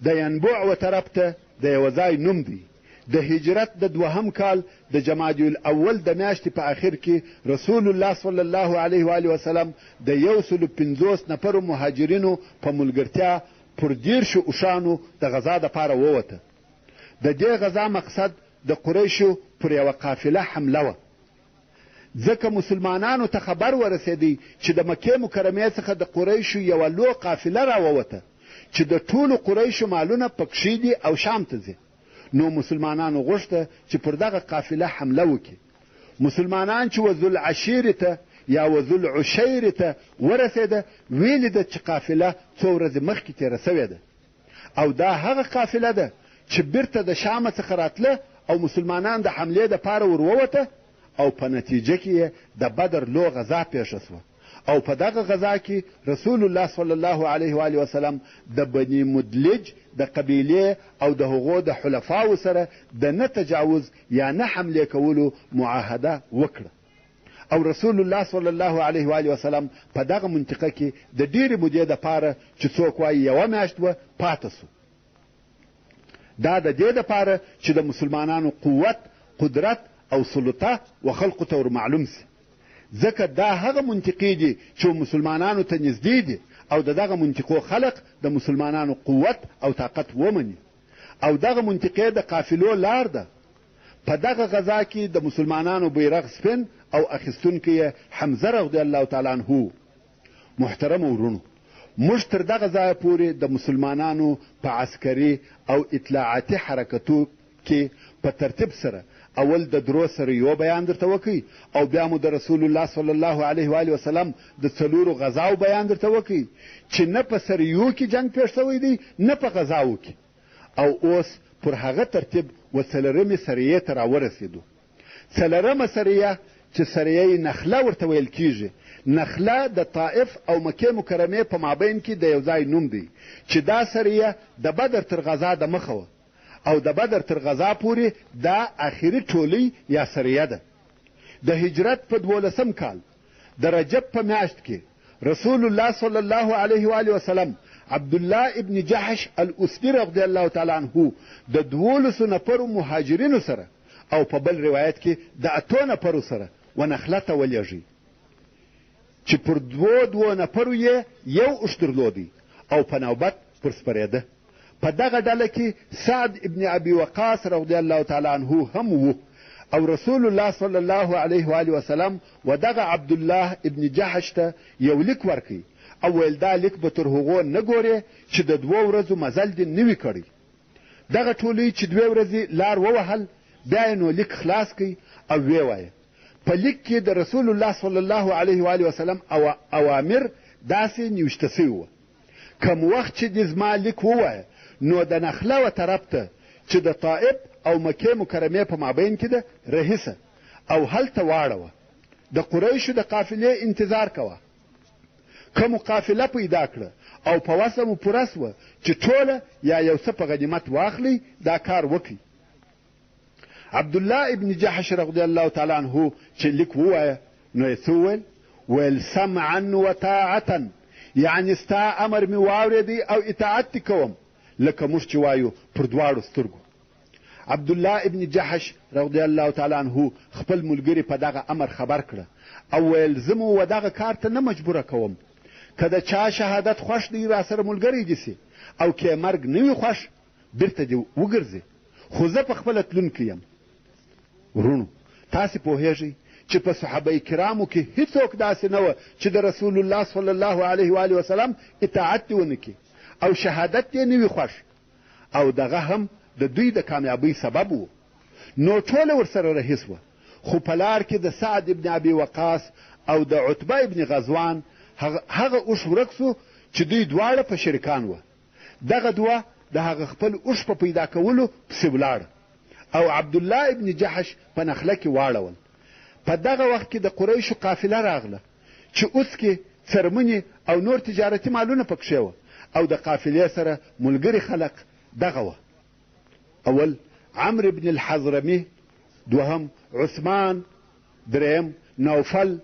د ینبوع و طرف ته د یوه ځای نوم دی. د هجرت د دوهم کال د جمادی الاول د میاشتې په آخر کې رسول الله صلی الله علیه و آله وسلم د 150 نفرو مهاجرینو په ملګرتیا پر 10 اوښانو د غزا دپاره ووته. د دې غزا مقصد د قریشو پر یوه قافله حمله وه، ځکه مسلمانانو ته خبر ورسېدی چې د مکې مکرمې څخه د قریشو یوه لو قافله راووته چې د ټولو قریشو مالونه پکښې دي او شام ته ځي. نو مسلمانانو غوښته چې پر دغه قافله حمله وکړي. مسلمانان چې ذوالعشیرې ته یا ذوالعشیرې ته ورسېده ویلې ده چې قافله څو ورځې مخکې تېره سوې ده او دا هغه قافله ده چې بیرته د شامه څخه راتله او مسلمانان د حملې دپاره ورووته او په نتیجه کې یې د بدر لو غزا پیښه سوه. او په دغه غزا کې رسول الله صلی الله علیه و آله وسلم د بني مدلج د قبیلې او د هغو د حلفاو سره د نه تجاوز یا نه حملې کولو معاهده وکړه. او رسول الله صلی الله علیه و آله وسلم په دغه منطقه کې د ډېرې مودې دپاره چې څوک وایي یوه میاشت وه پاته سو. دا د دې دپاره چې د مسلمانانو قوت، قدرت او سلطه و خلقو ته ورمعلوم سي، ځکه دا هغه منطقې دي چې مسلمانانو ته نږدې دي او د دغه منطقو خلق د مسلمانانو قوت او طاقت ومني. او دغه منطقې د قافلو لار ده. په دغه غزا کې د مسلمانانو بیرغ سپین او اخیستونکی یې حمزه رضی الله تعالی عنه. محترم ورونو، موږ تر دغه ځایه پورې د مسلمانانو په عسکري او اطلاعاتي حرکتو کې په ترتیب سره اول د درو سریو بیان درته وکړي او بیا مو د رسول الله صلی الله علیه و آله وسلم د 4 غزاو بیان درته وکړي چې نه په سریو کې جنگ پیښ شوی دی نه په غزاو کې. او اوس پر هغه ترتیب و 4مې سریې ته راورسېدو. 4مه سریه چې سریه نخله ورته ویل کیږي. نخله د طائف او مکې مکرمې په مابین کې د یو ځای نوم دی چې دا سریه د بدر تر غزا د مخه وه او د بدر تر غزا پورې دا آخري ټولۍ یا سریه ده. د هجرت په 12 کال د رجب په میاشت کې رسول الله صلی الله علیه و آله وسلم عبدالله ابن جحش الاسدي رضی الله تعالی عنه د 12 نفرو مهاجرینو سره او په بل روایت کې د 8 نفرو سره ونخله ته ولېږي چې پر 2 نفرو یې یو اوښ درلودی او په نوبت پر سپرېده. په دغه ډله کې سعد ابن ابي وقاص رضی الله تعالی عنه هم وو او رسول الله صلی الله علیه و آله وسلم و دغه عبدالله ابن جحش ته یو لیک ورکړي او ویل دا لیک به تر هغو نه ګورې چې د 2 ورځو مزل دې نه وي کړی. دغه ټولۍ چې 2 ورځې لار ووهل بیا یې نو لیک خلاص کړي او ویې وایه. په لیک کې د رسول الله صلی الله علیه و آله وسلم اوامر داسې نیوشته سوي وه. کم وخت چې دې زما لیک ووایه نو د نخله و طرف ته چې د طائف او مکې مکرمې په مابین کې ده رهیسه او هلته واړوه. د قریشو د قافلې انتظار کوه. کومو قافله پیدا کړه او په وسه مو پوره سوه چې ټوله یا یو څه په غنیمت واخلئ دا کار وکړئ. عبدالله ابن جحش رضی الله تعالی عنه چې لیک ووایه نو یې څه ویل سمعا وطاعتا، یعنې ستا امر مې واورېدی او اطاعت دې کوم لکه موږ چې وایو پر 2 سترګو. عبدالله ابن جحش رضی الله تعالی عنه خپل ملګري په دغه امر خبر کړه او ویل زه مو و دغه کار ته نه مجبوره کوم. که د چا شهادت خوښ دی راسره ملګری دې سي او که مرګ نه وي خوښ بیرته دې وګرځي، خو زه په خپله تلونکی یم. ورونو، تاسې پوهیږئ چې په صحابه کرامو کې هیڅوک داسې نه و چې د رسول الله صلی الله علیه و آله وسلم اطاعت دې ونه کړي او شهادت یې نه وي خوښ او دغه هم د دوی د کامیابۍ سبب و. نو ټوله ورسره رهي سوه، خو په لار کې د سعد ابن ابي وقاص او د عتبه ابن غزوان هغه اوښ ورک سو چې دوی دواړه په شریکان وه. دغه دوه د هغه خپل اوښ په پیدا کولو پسې ولاړه او عبدالله ابن جحش په نخله کې واړول. په دغه وخت کې د قریشو قافله راغله چې اوس کې څرمنې او نور تجارتي مالونه پکښې وه او د قافلې سره ملګري خلق دغه وه: اول عمرو بن الحضرمي، دوهم عثمان، دریم نوفل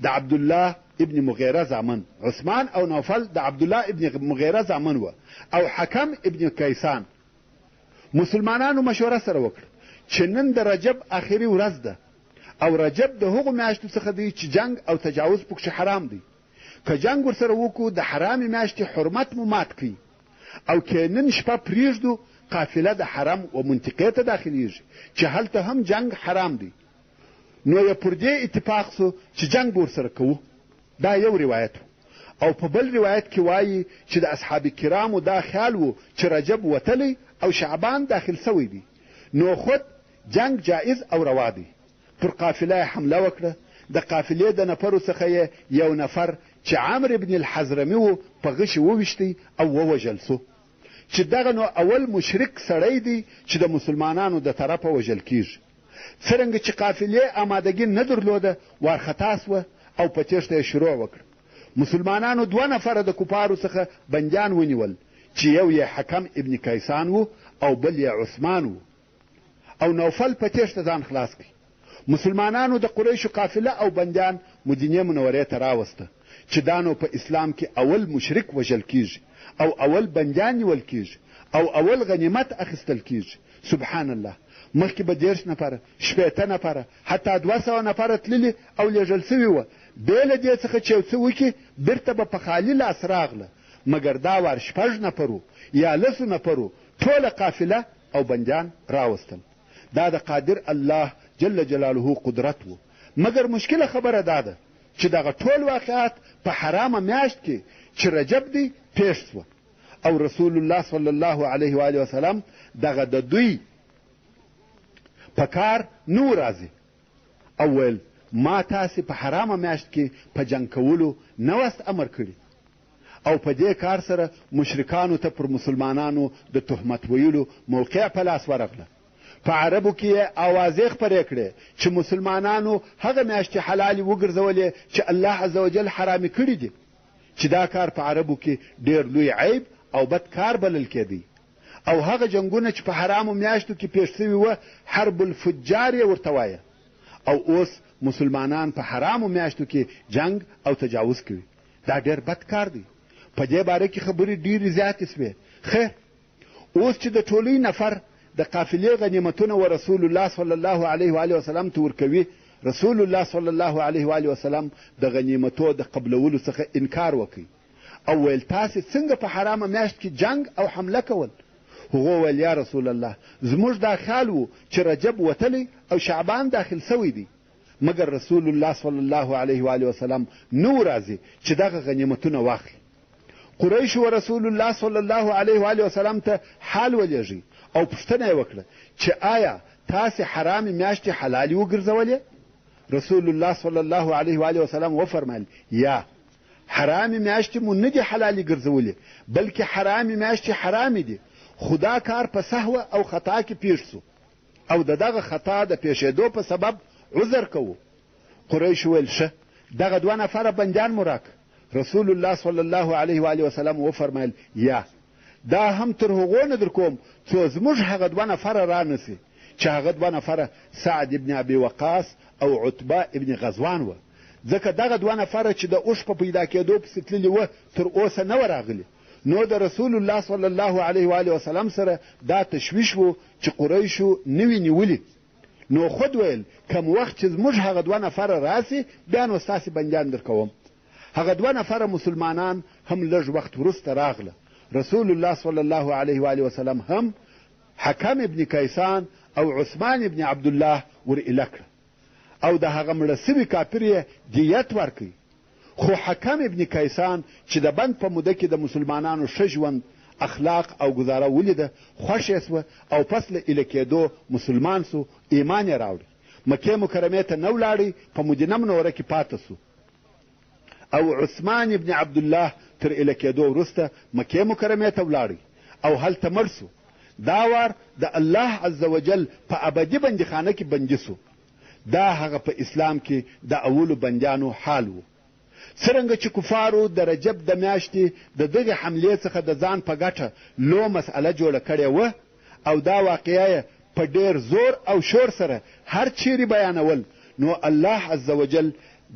د عبدالله ابن مغیره زامن. عثمان او نوفل د عبدالله ابن مغیره زامن وه او حکم ابن کیسان. مسلمانانو مشوره سره وکړه چې نن د رجب آخري ورځ ده او رجب د هغو میاشتو څخه دی چې جنگ او تجاوز پکښې حرام دی. که جنگ ورسره وکړو د حرامې میاشتې حرمت مو مات کوي او که نن شپه پرېږدو قافله د حرم و منطقې ته داخلیږي چې هلته هم جنگ حرام دی. نو یې پر دې اتفاق سو چې جنگ به ورسره کوو. دا یو روایت و. او په بل روایت کې وایي چې د اصحاب کرامو دا خیال و چې رجب وتلی او شعبان داخل سوی دی، نو خود جنگ جائز او روا دی. پر قافله حمله وکړه. د قافلې د نفرو څخه یو نفر چې عمرو بن الحضرمي و په غشي وویشتی او ووژل سو، چې دغه نو اول مشرک سړی دی چې د مسلمانانو د طرفه وژل کیږي. څرنګه چې قافلې آمادګي نه درلوده وارخطا سوه او په تېښته یې شروع وکړه. مسلمانانو دوه نفره د کفارو څخه بندیان ونیول چې یو یې حکم ابن کیسان و او بل یې عثمان و او نوفل په تېښته ځان خلاص کړي. مسلمانانو د قریشو قافله او بندیان مدینې منورې ته راوسته چې دا نو په اسلام کې اول مشرک وژل کیږي او اول بندیان نیول کیږي او اول غنیمت اخیستل کیږي. سبحان الله. مخکې به 30 نفره، 80 نفره، حتی 200 نفره تللي او لیږل سوي وه. بې له دې څخه چې یو څه وکړي بیرته به په خالي لاس راغله، مګر دا وار 6 نفرو یا 10 نفرو ټوله قافله او بندیان راوستل. دا د قادر الله جل جلاله قدرت و. مګر مشکله خبره دا ده چې دغه ټول واقعات په حرامه میاشت کې چې رجب دی پیښ سوه او رسول الله صلی الله علیه و آله وسلم دغه د دوی په کار نو راځي او ویل ما تاسې په حرامه میاشت کې په جنګ کولو نه واست امر کړي او په دې کار سره مشرکانو ته پر مسلمانانو د تهمت ویلو موقع په لاس ورغله. په عربو کې یې اوازې خپرې کړې چې مسلمانانو هغه میاشتې حلالې وګرځولې چې الله عز وجل حرامې کړي دي، چې دا کار په عربو کې ډېر لوی عیب او بد کار بلل کېدی. او هغه جنګونه چې په حرامو میاشتو کې پیښ سوي وه حرب الفجار یې ورته وایه. او اوس مسلمانان په حرامو میاشتو کې جنگ او تجاوز کوي. دا ډېر بد کار دی. په دې باره کې خبرې ډېرې زیاتې سوې. خیر، اوس چې د ټولۍ نفر د قافلې غنیمتونه و رسول الله صلی الله علیه و آله وسلم ته ورکوي، رسول الله صلی الله علیه و آله وسلم د غنیمتو د قبلولو څخه انکار وکړي او ویل تاسې څنګه په حرامه میاشت کې جنگ او حمله کول؟ هغو ویل یا رسول الله زموږ دا خیال و چې رجب وتلی او شعبان داخل سوی دی، مګر رسول الله صلی الله علیه و آله وسلم نو راځي چې دغه غنیمتونه واخلي. قریش و رسول الله صلی الله علیه و آله وسلم ته حال ولېږي او پوښتنه یې وکړه چې آیا تاسې حرامې میاشتې حلالې وګرځولې؟ رسول الله صلی الله علیه و آله وسلم وفرمایل یا حرامې میاشتې مو نه دي حلالې ګرځولې بلکې حرامې میاشتې حرامې دي، خو دا کار په سهوه او خطا کې پیښ سو او د دغه خطا د پیښېدو په سبب عذر کوو. قریش ویل ښه، دغه 2 نفره بندیان مو راکړه. رسول الله صلی الله علیه و آله وسلم وفرمایل یا دا هم تر هغو نه در کوم څو زموږ هغه 2 نفره رانسي چې هغه 2 نفره سعد ابن ابي وقاص او عتبه ابن غزوان وه، ځکه دغه 2 نفره چې د اوښ په پیدا کېدو پسې تللي وه تر اوسه نه وه راغلي. نو د رسول الله صلی الله علیه و آله وسلم سره دا تشویش و چې قریشو نوي نیولي. نو خود ویل کم وخت چې زموږ هغه 2 نفره راسي بیا نو ستاسې بندیان در کوم. هغه 2 نفره مسلمانان هم لږ وخت وروسته راغله. رسول الله صلی الله علیه و آله وسلم هم حکم ابن کیسان او عثمان ابن عبدالله ور ایله کړه او د هغه مړه سوي کافر یې دیت ورکوي. خو حکم ابن کیسان چې د بند په موده کې د مسلمانانو ښه ژوند، اخلاق او ګزاره ولیده، خوښ یې سوه او پس له ایله کېدو مسلمان سو، ایمان یې راوړی. مکې مکرمې ته نه ولاړی، په مدینه منوره کې پاته سو. او عثمان ابن عبدالله تر ایله کېدو وروسته مکې مکرمې ته ولاړی او هلته مړ سو. دا وار د الله عز وجل په ابدي بندیخانه کې بندي سو. دا هغه په اسلام کې د اولو بندیانو حال و. څرنګه چې کفارو د رجب د میاشتې د دغې حملې څخه د ځان په ګټه لو مسئله جوړه کړې وه او دا واقعه یې په ډېر زور او شور سره هر چیرې بیانول، نو الله عز وجل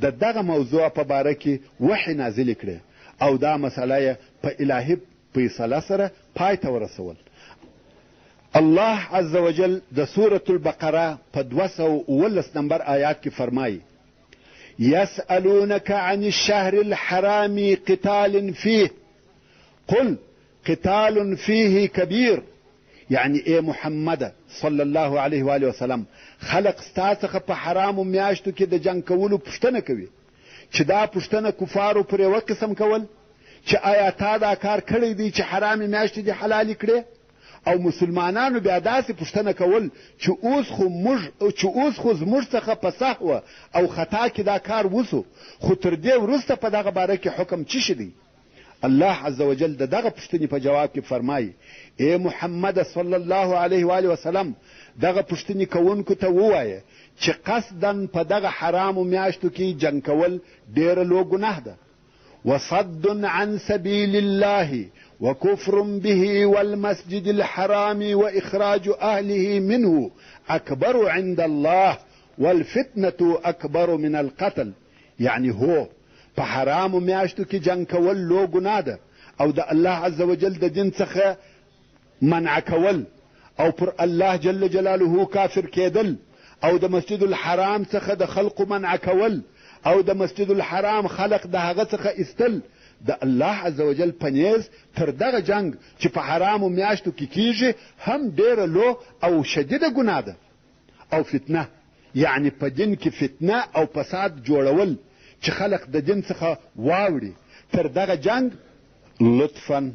د دغه موضوع په باره کې وحی نازلې کړې او دا مسئله یې په الهي فیصله سره پای ته ورسول. الله عز وجل د سورة البقره په 219 نمبر آیات کې فرمایي: يسألونك عن الشهر الحرام قتال فيه قل قتال فيه كبير. یعنی ای محمد صلی الله علیه و آله وسلم، خلق ستا څخه په حرامو میاشتو کې د جنگ کولو پوښتنه کوي چې دا پوښتنه کفارو پر یوه قسم کول چې آیا تا دا کار کړی دی چې حرامې میاشتې دې حلالې کړې، او مسلمانانو بیا داسې پوښتنه کول چې اوس خو زموږ څخه په سهوه او خطا کې دا کار وسو، خو تر دې وروسته په دغه باره کې حکم څه شي دی؟ الله عز وجل د دغه پوښتنې په جواب کې فرمایي: ای محمد صلی الله علیه و آله وسلم، دغه پوښتنې کوونکو ته ووایه چې قصدن په دغه حرامو میاشتو کې جنګ کول ډېره لوی ګناه ده. وصد عن سبیل الله وكفر به والمسجد الحرام وإخراج أهله منه أكبر عند الله والفتنة أكبر من القتل. یعنی هو په حرامو میاشتو کې جنګ کول لوی ګناه ده او د الله عز وجل د دین څخه منع کول او پر الله جل جلاله کافر کېدل او د مسجد الحرام څخه د خلقو منع کول او د مسجد الحرام خلق د هغه څخه ایستل د الله عز وجل په نیز تر دغه جنگ چې په حرامو میاشتو کې کیږي هم ډېره لو او شدیده ګناه ده. او فتنه، یعنی په دین کې فتنه او فساد جوړول چې خلق د دین څخه واوړي، تر دغه جنگ لطفا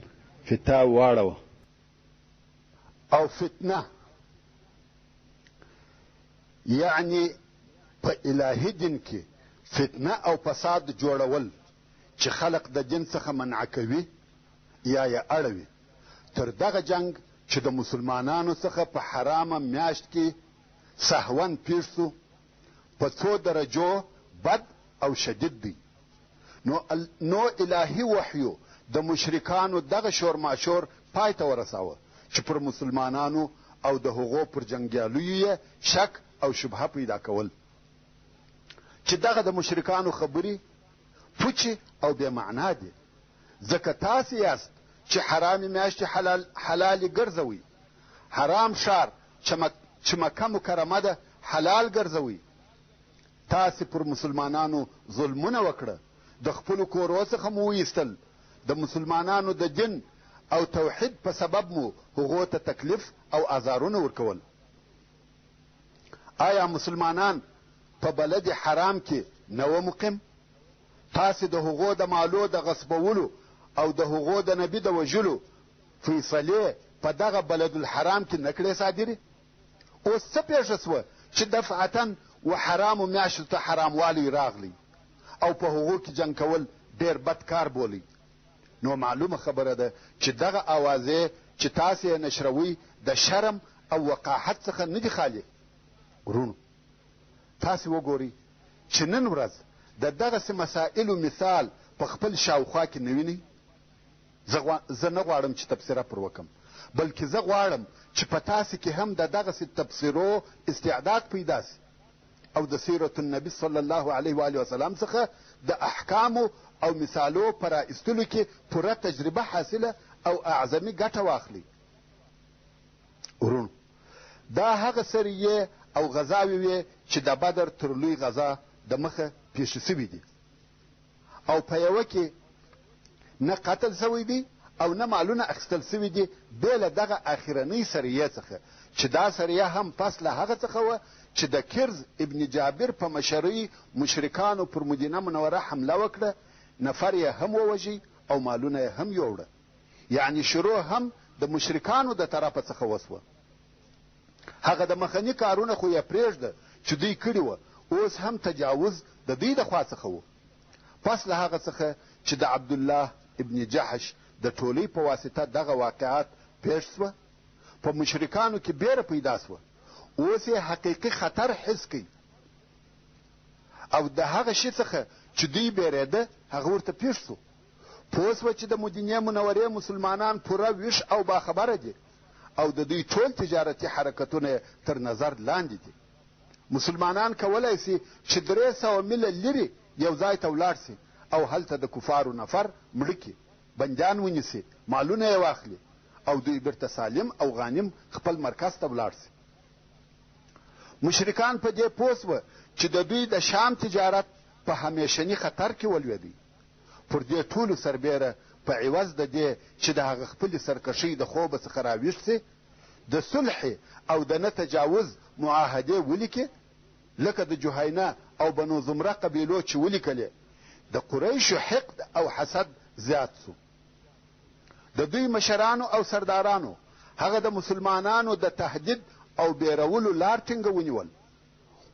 فتا واړوه. او فتنه یعنی په الهي دین کې فتنه او فساد جوړول چې خلق د دین څخه منع کوي یا یې اړوي، تر دغه جنگ چې د مسلمانانو څخه په حرامه میاشت کې سهون پیښ سو په څو درجو بد او شدید دی. نو الهي وحیو د مشرکانو دغه شور ماشور پای ته ورساوه چې پر مسلمانانو او د هغو پر جنګیالیو یې شک او شبهه پیدا کول چې دغه د مشرکانو خبرې پوچې او بې معنا دي، ځکه تاسې یاست چې حرامې میاشتې حلالې ګرځوئ، حرام ښار چې مکه مکرمه ده حلال ګرځوئ. تاسې پر مسلمانانو ظلمونه وکړه، د خپلو کورو څخه مو وایستل، د مسلمانانو د دین او توحید په سبب مو هغو ته تکلیف او آزارونه ورکول. آیا مسلمانان په بلد حرام کې نه و مقیم؟ تاسې د هغو د مالو د غصبولو او د هغو د نبي د وژلو فیصلې په دغه بلد الحرام کې نه کړې صادرې؟ اوس څه پېښه سوه چې دفعتاً و حرامو میاشتو ته حراموالی راغلی او په هغو کې جنګ کول ډېر بد کار بولی؟ نو معلومه خبره ده چې دغه اوازې چې تاسې یې نشروئ د شرم او وقاحت څخه نه دي خالي. ورونو، تاسې وګورئ چې نن ورځ د دغسې مسائلو مثال په خپل شاوخوا کې نه وینئ. زه نه غواړم چې تبصره پر وکم، بلکې زه غواړم چې په تاسې کې هم د دغسې تبصرو استعداد پیدا سي او د سیرت النبي صلی الله علیه و آله وسلم څخه د احکامو او مثالو په راایستلو کې پوره تجربه حاصله او اعظمي ګټه واخلي. ورونو، دا هغه سریې او غزاوې وې چې د بدر تر لوی غزا د مخه پیښې سوي دي، او په یوه کې نه قتل سوی دی او نه مالونه اخیستل سوي دي بې له دغه اخرنۍ سریې څخه چې دا سریه هم پس له هغه څخه وه چې د کرز ابن جابر په مشرۍ مشرکانو پر مدینه منوره حمله وکړه، نفر یې هم ووژي او مالونه یې هم یوړه. یعنی شروع هم د مشرکانو د طرفه څخه وسوه. هغه د مخني کارونه خو یې پرېږده چې دوی کړي وه، اوس هم تجاوز د دوی د خوا څخه و. پس له هغه څخه چې د عبدالله ابن جحش د ټولۍ په واسطه دغه واقعات پیښ سوه، په مشرکانو کې بیره پیدا سوه. اوس یې حقیقي خطر حس کوي او د هغه شي څخه چې دوی بیرېده هغه ورته پیښ سو. پوه سوه چې د مدینې منورې مسلمانان پوره ویښ او باخبره دي او د دوی ټول تجارتي حرکتونه تر نظر لاندې دي. مسلمانان کولی سي چې 300 میله لرې یو ځای ته ولاړ سي او هلته د کفارو نفر مړه کړي، بندیان ونیسي، مالونه یې واخلي او دوی بیرته سالم او غانم خپل مرکز ته ولاړ سي. مشرکان په دې پوه سوه چې د دوی د شام تجارت په همیشني خطر کې ولوېدی. پر دې ټولو سربیره په عوض د دې چې د هغه خپلې سرکشۍ د خوبه څخه راویښ سي، د صلح او د نه تجاوز معاهدې ولیکې، لکه د جهینه او بنو زمره قبیلو چې ولیکلې. د قریشو حقد او حسد زیات سو. د دوی مشرانو او سردارانو هغه د مسلمانانو د تهدید او بیرولو لار ټینګه ونیول.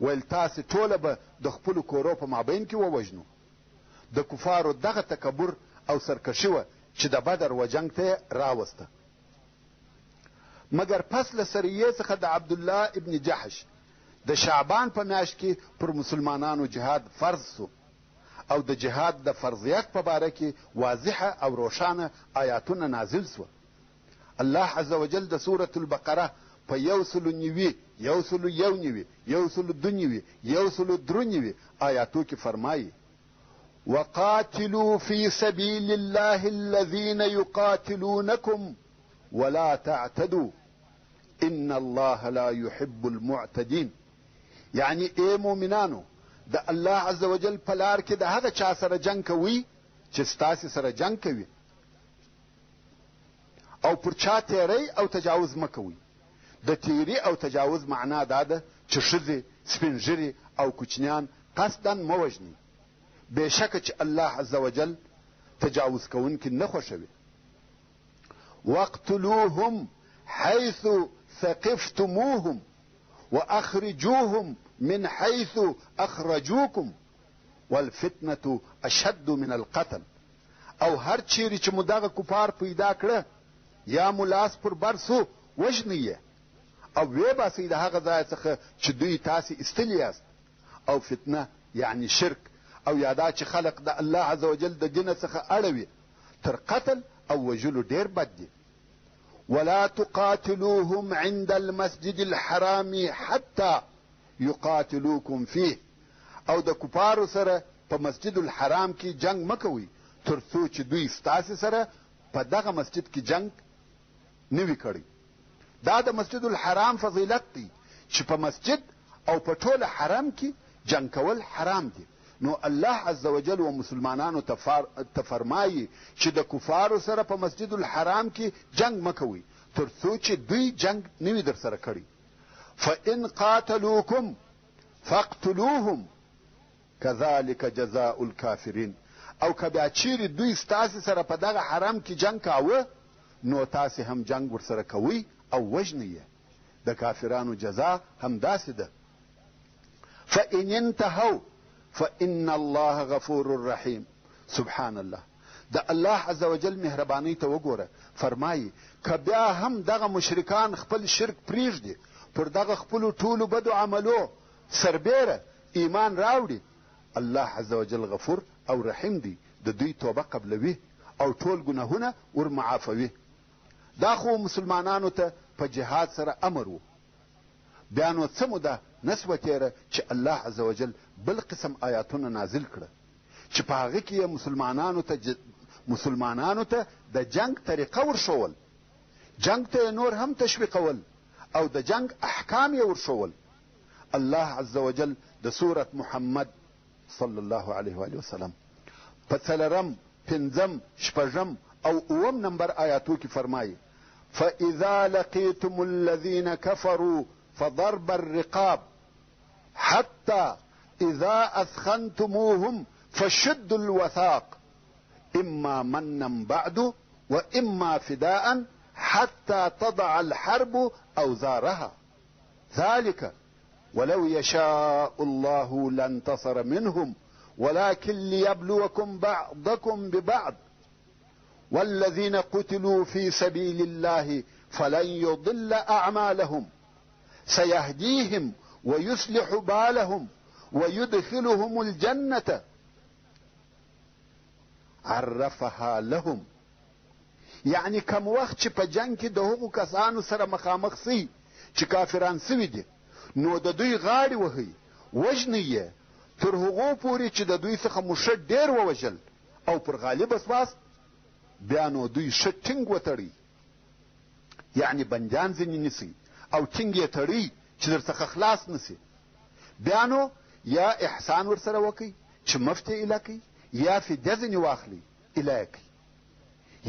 ویل تاسې ټوله به د خپلو کورو په مابین کې ووژنو. د کفارو دغه تکبر او سرکشي وه چې د بدر و جنګ ته یې راوسته. مګر پس له سریې څخه د عبدالله ابن جحش د شعبان په میاشت کې پر مسلمانانو جهاد فرض سو او د جهاد د فرضیت په باره کې واضحه او روښانه آیاتونه نازل سوه. الله عز وجل د سورة البقره په 190 191 192 193 آیاتو کې فرمایي: وقاتلوا في سبيل الله الذين يقاتلونكم ولا تعتدوا ان الله لا يحب المعتدين. یعنی ای مؤمنانو، د الله عز وجل په لار کې د هغه چا سره جنګ کوئ چې ستاسې سره جنګ کوي، او پر چا تیری او تجاوز مه کوئ. د تیری او تجاوز معنا دا ده چې ښځې، سپین ږیري او کوچنیان قصدا مه وژنئ، بېشکه چې الله عز وجل تجاوز کوونکي نه خوښوي. واقتلوهم حيث ثقفتموهم واخرجوهم من حيث اخرجوكم والفتنه اشد من القتل. او هر چیرې چې مو دغه کفار پیدا کړه یا مو لاس پر بر سو، وژنئ یې او ویې باسئ د هغه ځای څخه چې دوی تاسې ایستلي یاست. او فتنه یعنی شرک او یادا چې خلق د الله عز وجل د دینه څخه اړوي تر قتل او وژلو ډیر بد دي. ولا تقاتلوهم عند المسجد الحرام حتى يقاتلوكم فيه. او د کفارو سره په مسجد الحرام کې جنگ مکوئ تر څو چې دوی ستاسې سره په دغه مسجد کې جنگ نوي کړی. دا د مسجد الحرام فضیلت دی چې په مسجد او په ټوله حرم کې جنگ کول حرام دي. نو الله عز وجل و مسلمانانو ته فرمایي چې د کفارو سره په مسجد الحرام کې جنگ مکوئ تر څو چې دوی جنگ نوي در سره کړي. فإن قاتلوكم فاقتلوهم كذلك جزاء الكافرين. او که بیا چیرې دوی ستاسې سره په دغه حرم کې جنگ کاوه، نو تاسې هم جنگ ورسره کوئ او وژنئ یې. د کافرانو جزا همداسې ده. فإن انتهوا فإن الله غفور رحیم. سبحان الله. د الله عز وجل مهربانۍ ته وګوره. فرمایي که بیا هم دغه مشرکان خپل شرک پرېږدي، پر دغه خپلو ټولو بدو عملو سربیره ایمان راوړي، الله عز وجل غفور او رحیم دی، د دوی توبه قبلوي او ټول ګناهونه ورمعافوي. دا خو مسلمانانو ته په جهاد سره امر و. بیا نو څه موده نسوه تېره چې الله عز وجل بل قسم آیاتونه نازل کړه چې په هغه کې یې مسلمانانو ته د جنگ طریقه ورښول، جنگ ته نور هم تشویقول او د جنگ احکام یې ورښول. الله عز وجل د سورة محمد صلی الله علیه و وسلم په 4، 5، 6 او 9 نمبر آیاتو کې فرمایي فاذا لقيتم الذين كفروا فضرب الرقاب حتى اذا اثخنتموهم فشدوا الوثاق اما منا بعد واما فداء حتى تضع الحرب اوزارها ذلك ولو يشاء الله لانتصر منهم ولكن ليبلوكم بعضكم ببعض والذين قتلوا في سبيل الله فلن يضل اعمالهم سيهديهم ويصلح بالهم ويدخلهم الجنة عرفها لهم. یعنی کم وخت چې په جنگ کې د هغو کسانو سره مخامخ سي چې کافران سوي دي نو د دوی غاړې وهئ وژنئ یې تر هغو پورې چې د دوی څخه مو ښه ډېر ووژل او پر غالبه سواست بیا نو دوی ښه ټینګ وتړئ یعنی بندیان ځینې نیسئ او ټینګ یې تړئ چې در څخه خلاص نسي بیا نو یا احسان ورسره وکئ چې مفت یې ایله کئ یا فدیه ځینې واخلئ ایله یې کئ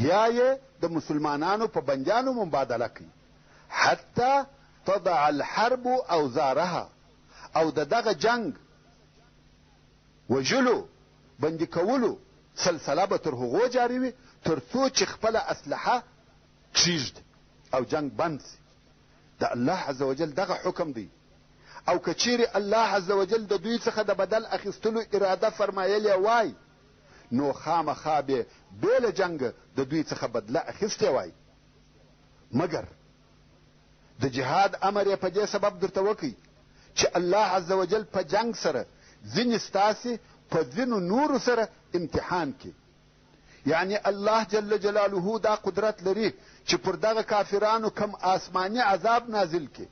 یا یې د مسلمانانو په بندیانو مبادله کئ حتی تضع الحرب اوزارها او د دغه جنگ وژلو بندي کولو سلسله به تر هغو جاري وي تر څو چې خپله اسلحه کښېږدي او جنگ بند سي د الله عز وجل دغه حکم دی او که چیرې الله عز وجل د دوی څخه د بدل اخیستلو اراده فرمایلې وای نو خامخا به بې له جنګ د دوی څخه بدله اخیستې وای مګر د جهاد امر یې په دې سبب درته وکړي چې الله عز وجل په جنگ سره ځینې ستاسې په ځینو نورو سره امتحان کې یعنی الله جل جلاله دا قدرت لري چې پر دغه کافرانو کم آسماني عذاب نازل کې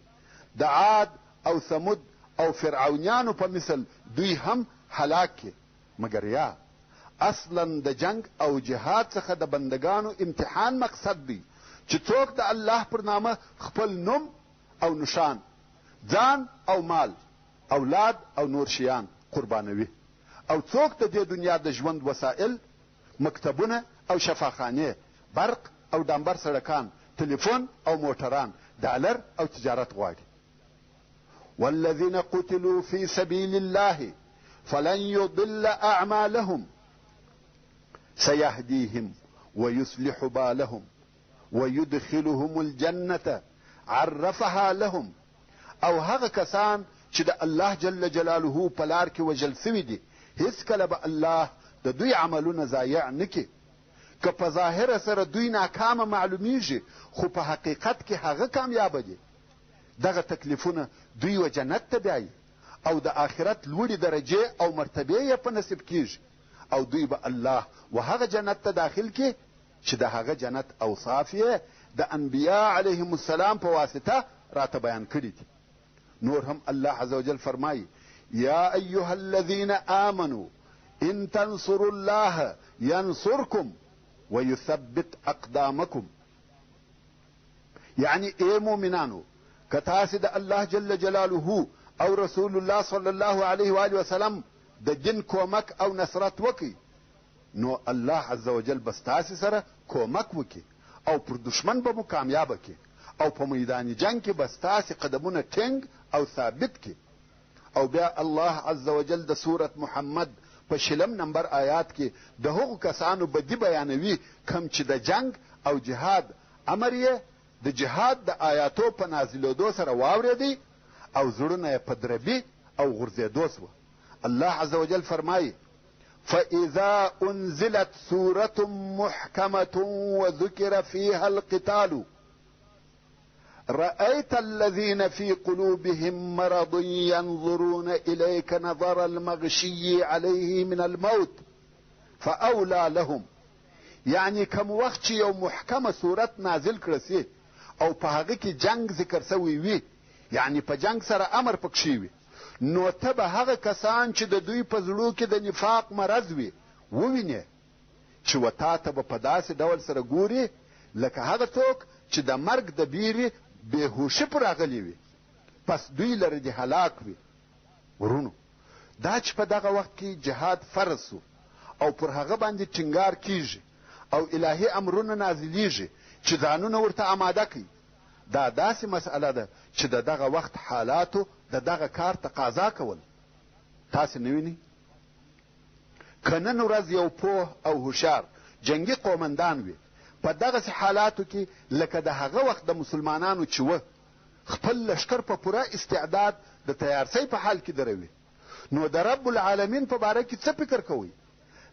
د عاد او ثمود او فرعونیانو په مثل دوی هم هلاک کې مګر یا اصلا د جنگ او جهاد څخه د بندگانو امتحان مقصد دی چې څوک د الله پر نامه خپل نوم او نشان ځان او مال اولاد او نور شیان قربانوي او څوک د دې دنیا د ژوند وسایل مکتبونه او شفاخانې برق او ډامبر سړکان تلیفون او موټران ډالر او تجارت غواړي والذین قتلوا فی سبیل الله فلن يضل اعمالهم سيهديهم ويصلح بالهم ويدخلهم الجنة عرفها لهم او هغه کسان چې د الله جل جلاله په لار کې وژل سوي دي هیڅکله به الله د دوی عملونه ضایع نه کړي که په ظاهره سره دوی ناکامه معلومیږي خو په حقیقت کې هغه کامیابه دي دغه تکلیفونه دوی و جنت ته بیایي او د آخرت لوړې درجې او مرتبې یې په نصیب کیږي او دوی به الله و هغه جنت ته داخل کړي چې د هغه جنت اوصاف یې د انبیا علیهم السلام په واسطه راته بیان کړي دي نور هم الله عز وجل فرمایي یا ایها الذین آمنوا ان تنصروا الله ینصرکم ویثبت اقدامکم یعنی ای مؤمنانو که تاسې د الله جل جلاله او رسول الله صلی الله علیه و آله وسلم د دین کومک او نصرت وکړي نو الله عز وجل به ستاسې سره کومک وکړي او پر دشمن به مو کامیابه کړي او په میدان جنگ کې به ستاسې قدمونه ټینګ او ثابت کړي او بیا الله عز وجل د سورت محمد په 20 نمبر آیات کې د هغو کسانو بدي بیانوي کم چې د جنگ او جهاد امر یې د جهاد د آیاتو په نازلېدو سره واورېدی او زړونه یې په دربي او غورځېدو سوه الله عز وجل فرمایي فإذا أنزلت سورة محكمة وذكر فيها القتال رأيت الذين في قلوبهم مرض ينظرون إليك نظر المغشي عليه من الموت فأولى لهم یعنی کم وخت چې یو محکمه صورت نازل کړه سي او په هغه کې جنگ ذکر سوی وي یعنی په جنگ سره امر پکښې وي نو ته به هغه کسان چې د دوی په زړو کې د نفاق مرض وي ووینې چې و تا ته به په داسې ډول سره ګوري لکه هغه څوک چې د مرګ د بیرې بېهوشي پر راغلي وي پس دوی لره دې هلاک وي ورونو دا چې په دغه وخت کې جهاد فرض سو او پر هغه باندې ټینګار کیږي او الهي امرونه نازلیږي چې ځانونه ورته آماده کړي، دا داسې مسئله ده چې د دغه وخت حالاتو د دغه کار تقاضا کول. تاسې نه وینئ؟ که نن ورځ یو پوه او هوښیار جنګي قومندان وي، په دغسې حالاتو کې لکه د هغه وخت د مسلمانانو چې وه، خپل لښکر په پوره استعداد د تیارسۍ په حال کې دروي، نو د رب العالمین په باره کې څه فکر کوئ؟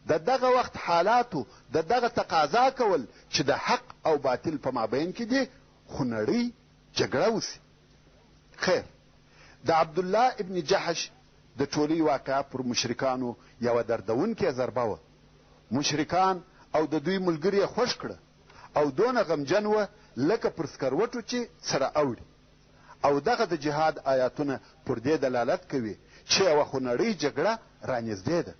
د دغه وخت حالاتو د دغه تقاضا کول چې د حق او باطل په مابین کې دي، خو نړۍ جګړه وسي. خیر، د عبدالله ابن جحش د ټولۍ واقعه پر مشرکانو یوه دردونکې ضربه وه. مشرکان او د دوی ملګري یې خوښ کړه او دونه غمجن وه لکه پر سکروټو چې سره اوړي. او دغه د جهاد آیاتونه پر دې دلالت کوي چې یوه خونړۍ جګړه رانږدې ده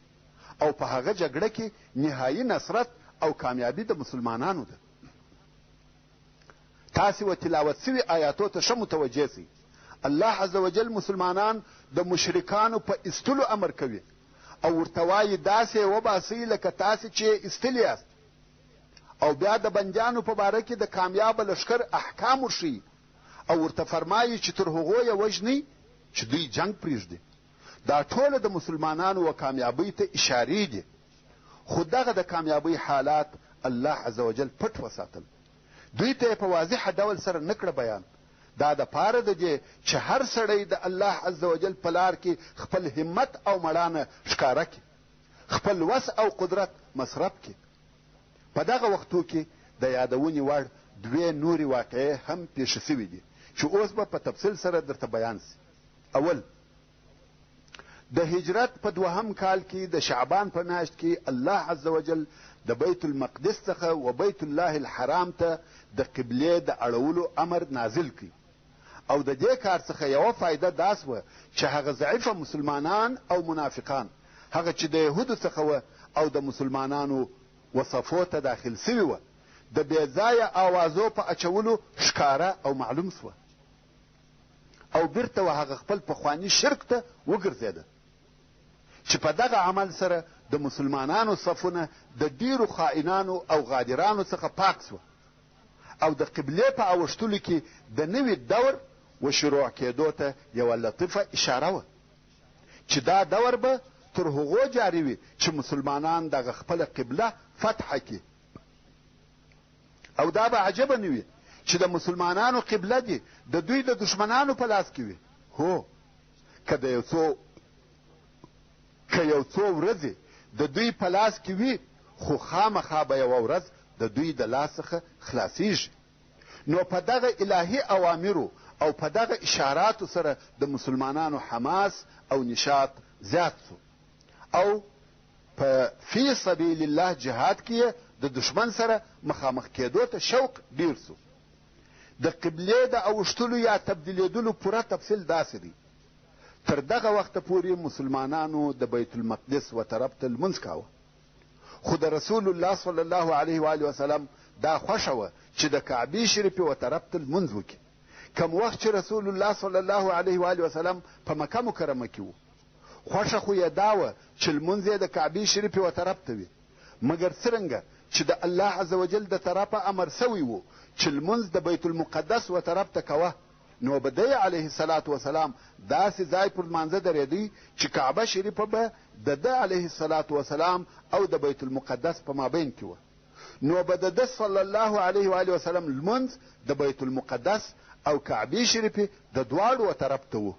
او په هغه جګړه کې نهایي نصرت او کامیابي د مسلمانانو ده. تاسې و تلاوت سوي آیاتو ته ښه متوجه سئ. الله عز وجل مسلمانان د مشرکانو په ایستلو امر کوي او ورته وایي داسې وباسئ لکه تاسې چې ایستلي یاست، او بیا د بندیانو په باره کې د کامیابه لښکر احکام ورښیي او ورته فرمایي چې تر هغو یې وژنئ چې دوی جنګ پرېږدي. دا ټوله د مسلمانانو و کامیابۍ ته اشارې دي، خو دغه د کامیابۍ حالات الله عز وجل پټ وساتل، دوی ته یې په واضحه ډول سره نه کړه بیان. دا د پاره د دې چې هر سړی د الله عز وجل په لار کې خپل همت او مړانه ښکاره کړي، خپل وس او قدرت مصرف کړي. په دغه وختو کې د یادونې وړ دوې نورې واقعې هم پیښې سوي دي چې اوس به په تفصیل سره درته بیان سي. اول، د هجرت په 2 کال کې د شعبان په میاشت کې الله عز وجل د بیت المقدس څخه و بیت الله الحرام ته د قبلې د اړولو امر نازل کړي، او د دې کار څخه یوه فایده دا سوه چې هغه ضعیفه مسلمانان او منافقان، هغه چې د یهودو څخه وه او د مسلمانانو وصفو ته داخل سوي وه، د بې ځایه آوازو په اچولو ښکاره او معلوم سوه او بیرته و هغه خپل پخواني شرک ته وګرځېده چې په دغه عمل سره د مسلمانانو صفونه د ډیرو خائنانو او غادرانو څخه پاک سوه او د قبلې په اوښتلو کې د نوي دور و شروع کېدو ته یوه لطیفه اشاره وه چې دا دور به تر هغو جاري وي چې مسلمانان دغه خپله قبله فتحه کړي. او دا به عجبه نه وي چې د مسلمانانو قبله دي د دوی د دشمنانو په لاس کې وي. هو، که یو څو ورځې د دوی په لاس کې وي، خو خامخا به یوه ورځ د دوی د لاس څخه خلاصیږي. نو په دغه الهي اوامرو او په دغه اشاراتو سره د مسلمانانو حماس او نشاط زیات سو او په فی سبیل الله جهاد کې د دشمن سره مخامخ کېدو ته شوق ډیر سو. د قبلې د اوښتلو یا تبدیلېدلو پوره تفصیل داسې دی. تر دغه وخته پورې مسلمانانو د بیت المقدس و طرف ته لمونځ کاوه، خو د رسول الله صلی الله علیه و آله وسلم دا خوښه وه چې د کعبې شریفې و طرف ته لمونځ وکړي. کم وخت چې رسول الله صلی الله علیه و آله وسلم په مکه مکرمه کې و، خوښه خو یې دا وه چې لمونځ یې د کعبې شریفې و طرف ته وي، مګر څرنګه چې د الله عز وجل د طرفه امر سوی و چې لمونځ د بیت المقدس و طرف ته کوه، نو به دی علیه الصلاة وسلام داسې ځای پر لمانځه درېدی چې کعبه شریفه به د ده علیه الصلاة وسلام او د بیت المقدس په مابین کې وه، نو به د ده صلی الله علیه و آله وسلم لمونځ د بیت المقدس او کعبې شریفې د دواړو و طرف ته و،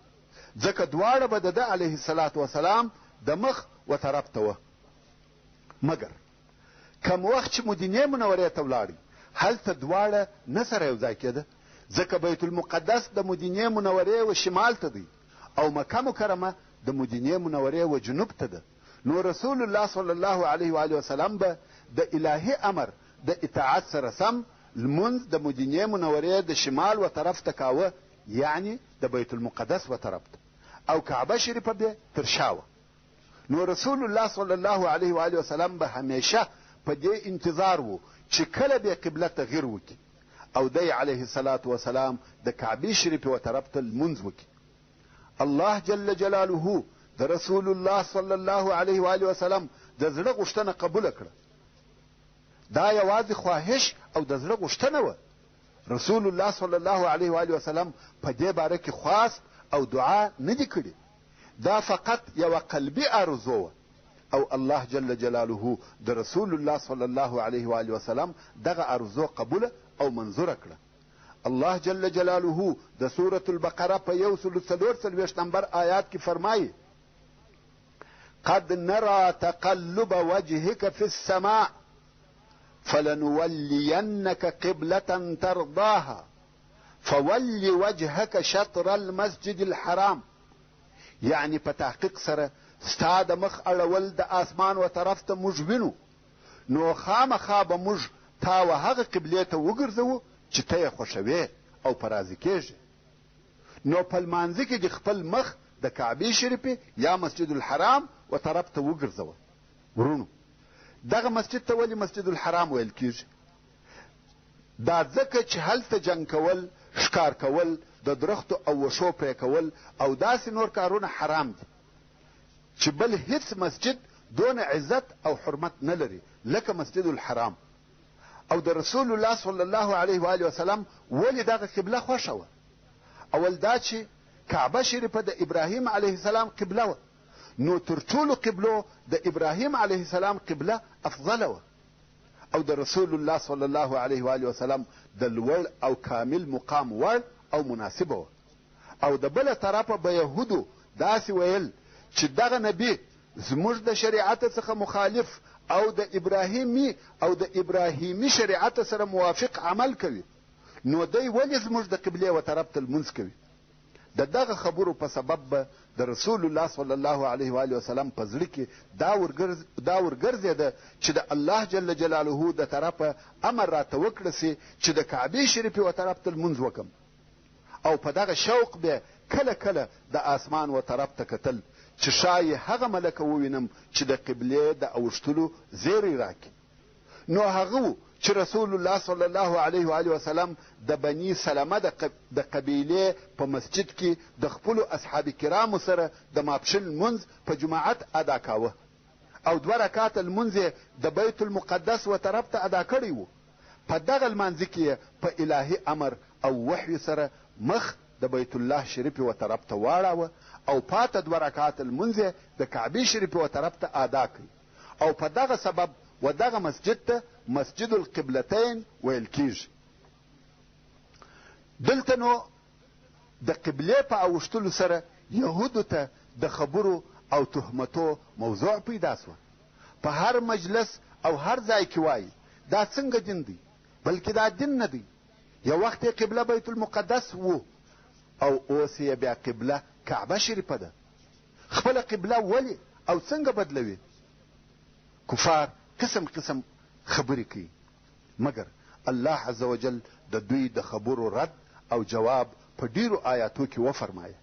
ځکه دواړه به د ده علیه الصلاة وسلام د مخ و طرف ته وه. مګر کم وخت چې مدینې منورې ته ولاړی، هلته دواړه نه سره یو ځای کېده، ځکه بیت المقدس د مدینې منورې و شمال ته دی او مکه مکرمه د مدینې منورې و جنوب ته ده. نو رسول الله صلی الله علیه و آله وسلم به د الهي امر د اطاعت سره سم لمونځ د مدینې منورې د شمال و طرف ته کاوه، یعنی د بیت المقدس و طرف ته، او کعبه شریفه به تر شا وه. نو رسول الله صلی الله علیه و آله وسلم به همیشه په دې انتظار و چې کله به قبله تغییر وکړي او دی علیه الصلاة وسلام د کعبې شریفې و طرف ته لمونځ وکړي. الله جل جلاله د رسول الله صلی الله علیه و آله وسلم د زړه غوښتنه قبوله کړه. دا یوازې خواهش او د زړه غوښتنه وه. رسول الله صلی الله علیه و آله وسلم په دې باره کې خواست او دعا نه دي کړې. دا فقط یوه قلبي آرزو وه او الله جل جلاله د رسول الله صلی الله علیه و آله وسلم دغه آرزو قبوله او منظوره کړه. الله جل جلاله د سورة البقره په 144 نمبر آیات کې فرمایي: قد نرى تقلب وجهك في السماء فلنولينك قبلة ترضاها فول وجهك شطر المسجد الحرام. یعنی په تحقیق سره ستا د مخ اړول د آسمان و طرف ته موږ وینو، نو خامخا به موږ تا و هغه قبلې ته وګرځوو چې ته یې خوښوې او په راضي کېږې. نو په لمانځه کې د خپل مخ د کعبې شریفې یا مسجد الحرام و طرف ته وګرځوه. ورونو، دغه مسجد ته ولې مسجد الحرام ویل کېږي؟ دا ځکه چې هلته جنګ کول، ښکار کول، د درختو او وښو پرې کول او داسې نور کارونه حرام دي چې بل هیڅ مسجد دون عزت او حرمت نه لري لکه مسجد الحرام. او د رسول الله صلی الله علیه و آله وسلم ولې دغه قبله خوښه وه؟ اول دا چې کعبه شریفه د ابراهیم علیه السلام قبله وه، نو تر ټولو قبلو د ابراهیم علیه السلام قبله افضله وه او د رسول الله صلی الله علیه و آله وسلم د لوړ او کامل مقام وړ او مناسبه وه. او د بله طرفه به یهودو داسې ویل چې دغه نبی زموږ د شریعت څخه مخالف او د ابراهیمي شریعت سره موافق عمل کوي، نو دی ولې زموږ د قبلې و طرف ته لمونځ کوي؟ د دغه خبرو په سبب به د رسول الله صلی الله علیه و آله وسلم په زړه کې دا ورګرځېده چې د الله جل جلاله د طرفه امر راته وکړه سي چې د کعبې شریفې و طرف ته لمونځ وکم. او په دغه شوق به کله کله د آسمان و طرف ته کتل چې شاید هغه ملکه ووینم چې د قبلې د اوښتلو زیری راکړي. نو هغه چې رسول الله صلی الله علیه و آله وسلم د بني سلمه د قبیلې په مسجد کې د خپلو اصحاب کرامو سره د ماپښین لمونځ په جماعت ادا کاوه او 2 رکعاته لمونځ د بیت المقدس و طرف ته ادا کړی و. په دغه لمانځه کې په الهي امر او وحی سره مخ د بیت الله شریف و طرف ته واړاوه او پاته 2 رکعاته لمونځ د کعبې شریف و طرف ته ادا کړي. او په دغه سبب و دغه مسجد ته مسجد القبلتین ویل کېږي. دلته نو د قبلې په اوښتلو سره یهودو ته د خبرو او تهمتو موضوع پیدا سوه. په هر مجلس او هر ځای کې وایي دا څنګه دین دی؟ بلکې دا دین نه دی. یو وخت یې قبله بیت المقدس و او اوس یې بیا قبله کعبه شریفه ده. خپله قبله ولې او څنګه بدلوي؟ کفار قسم قسم خبرې کوي، مګر الله عز وجل د دوی د خبرو رد او جواب په ډیرو آیاتو کې وفرمایه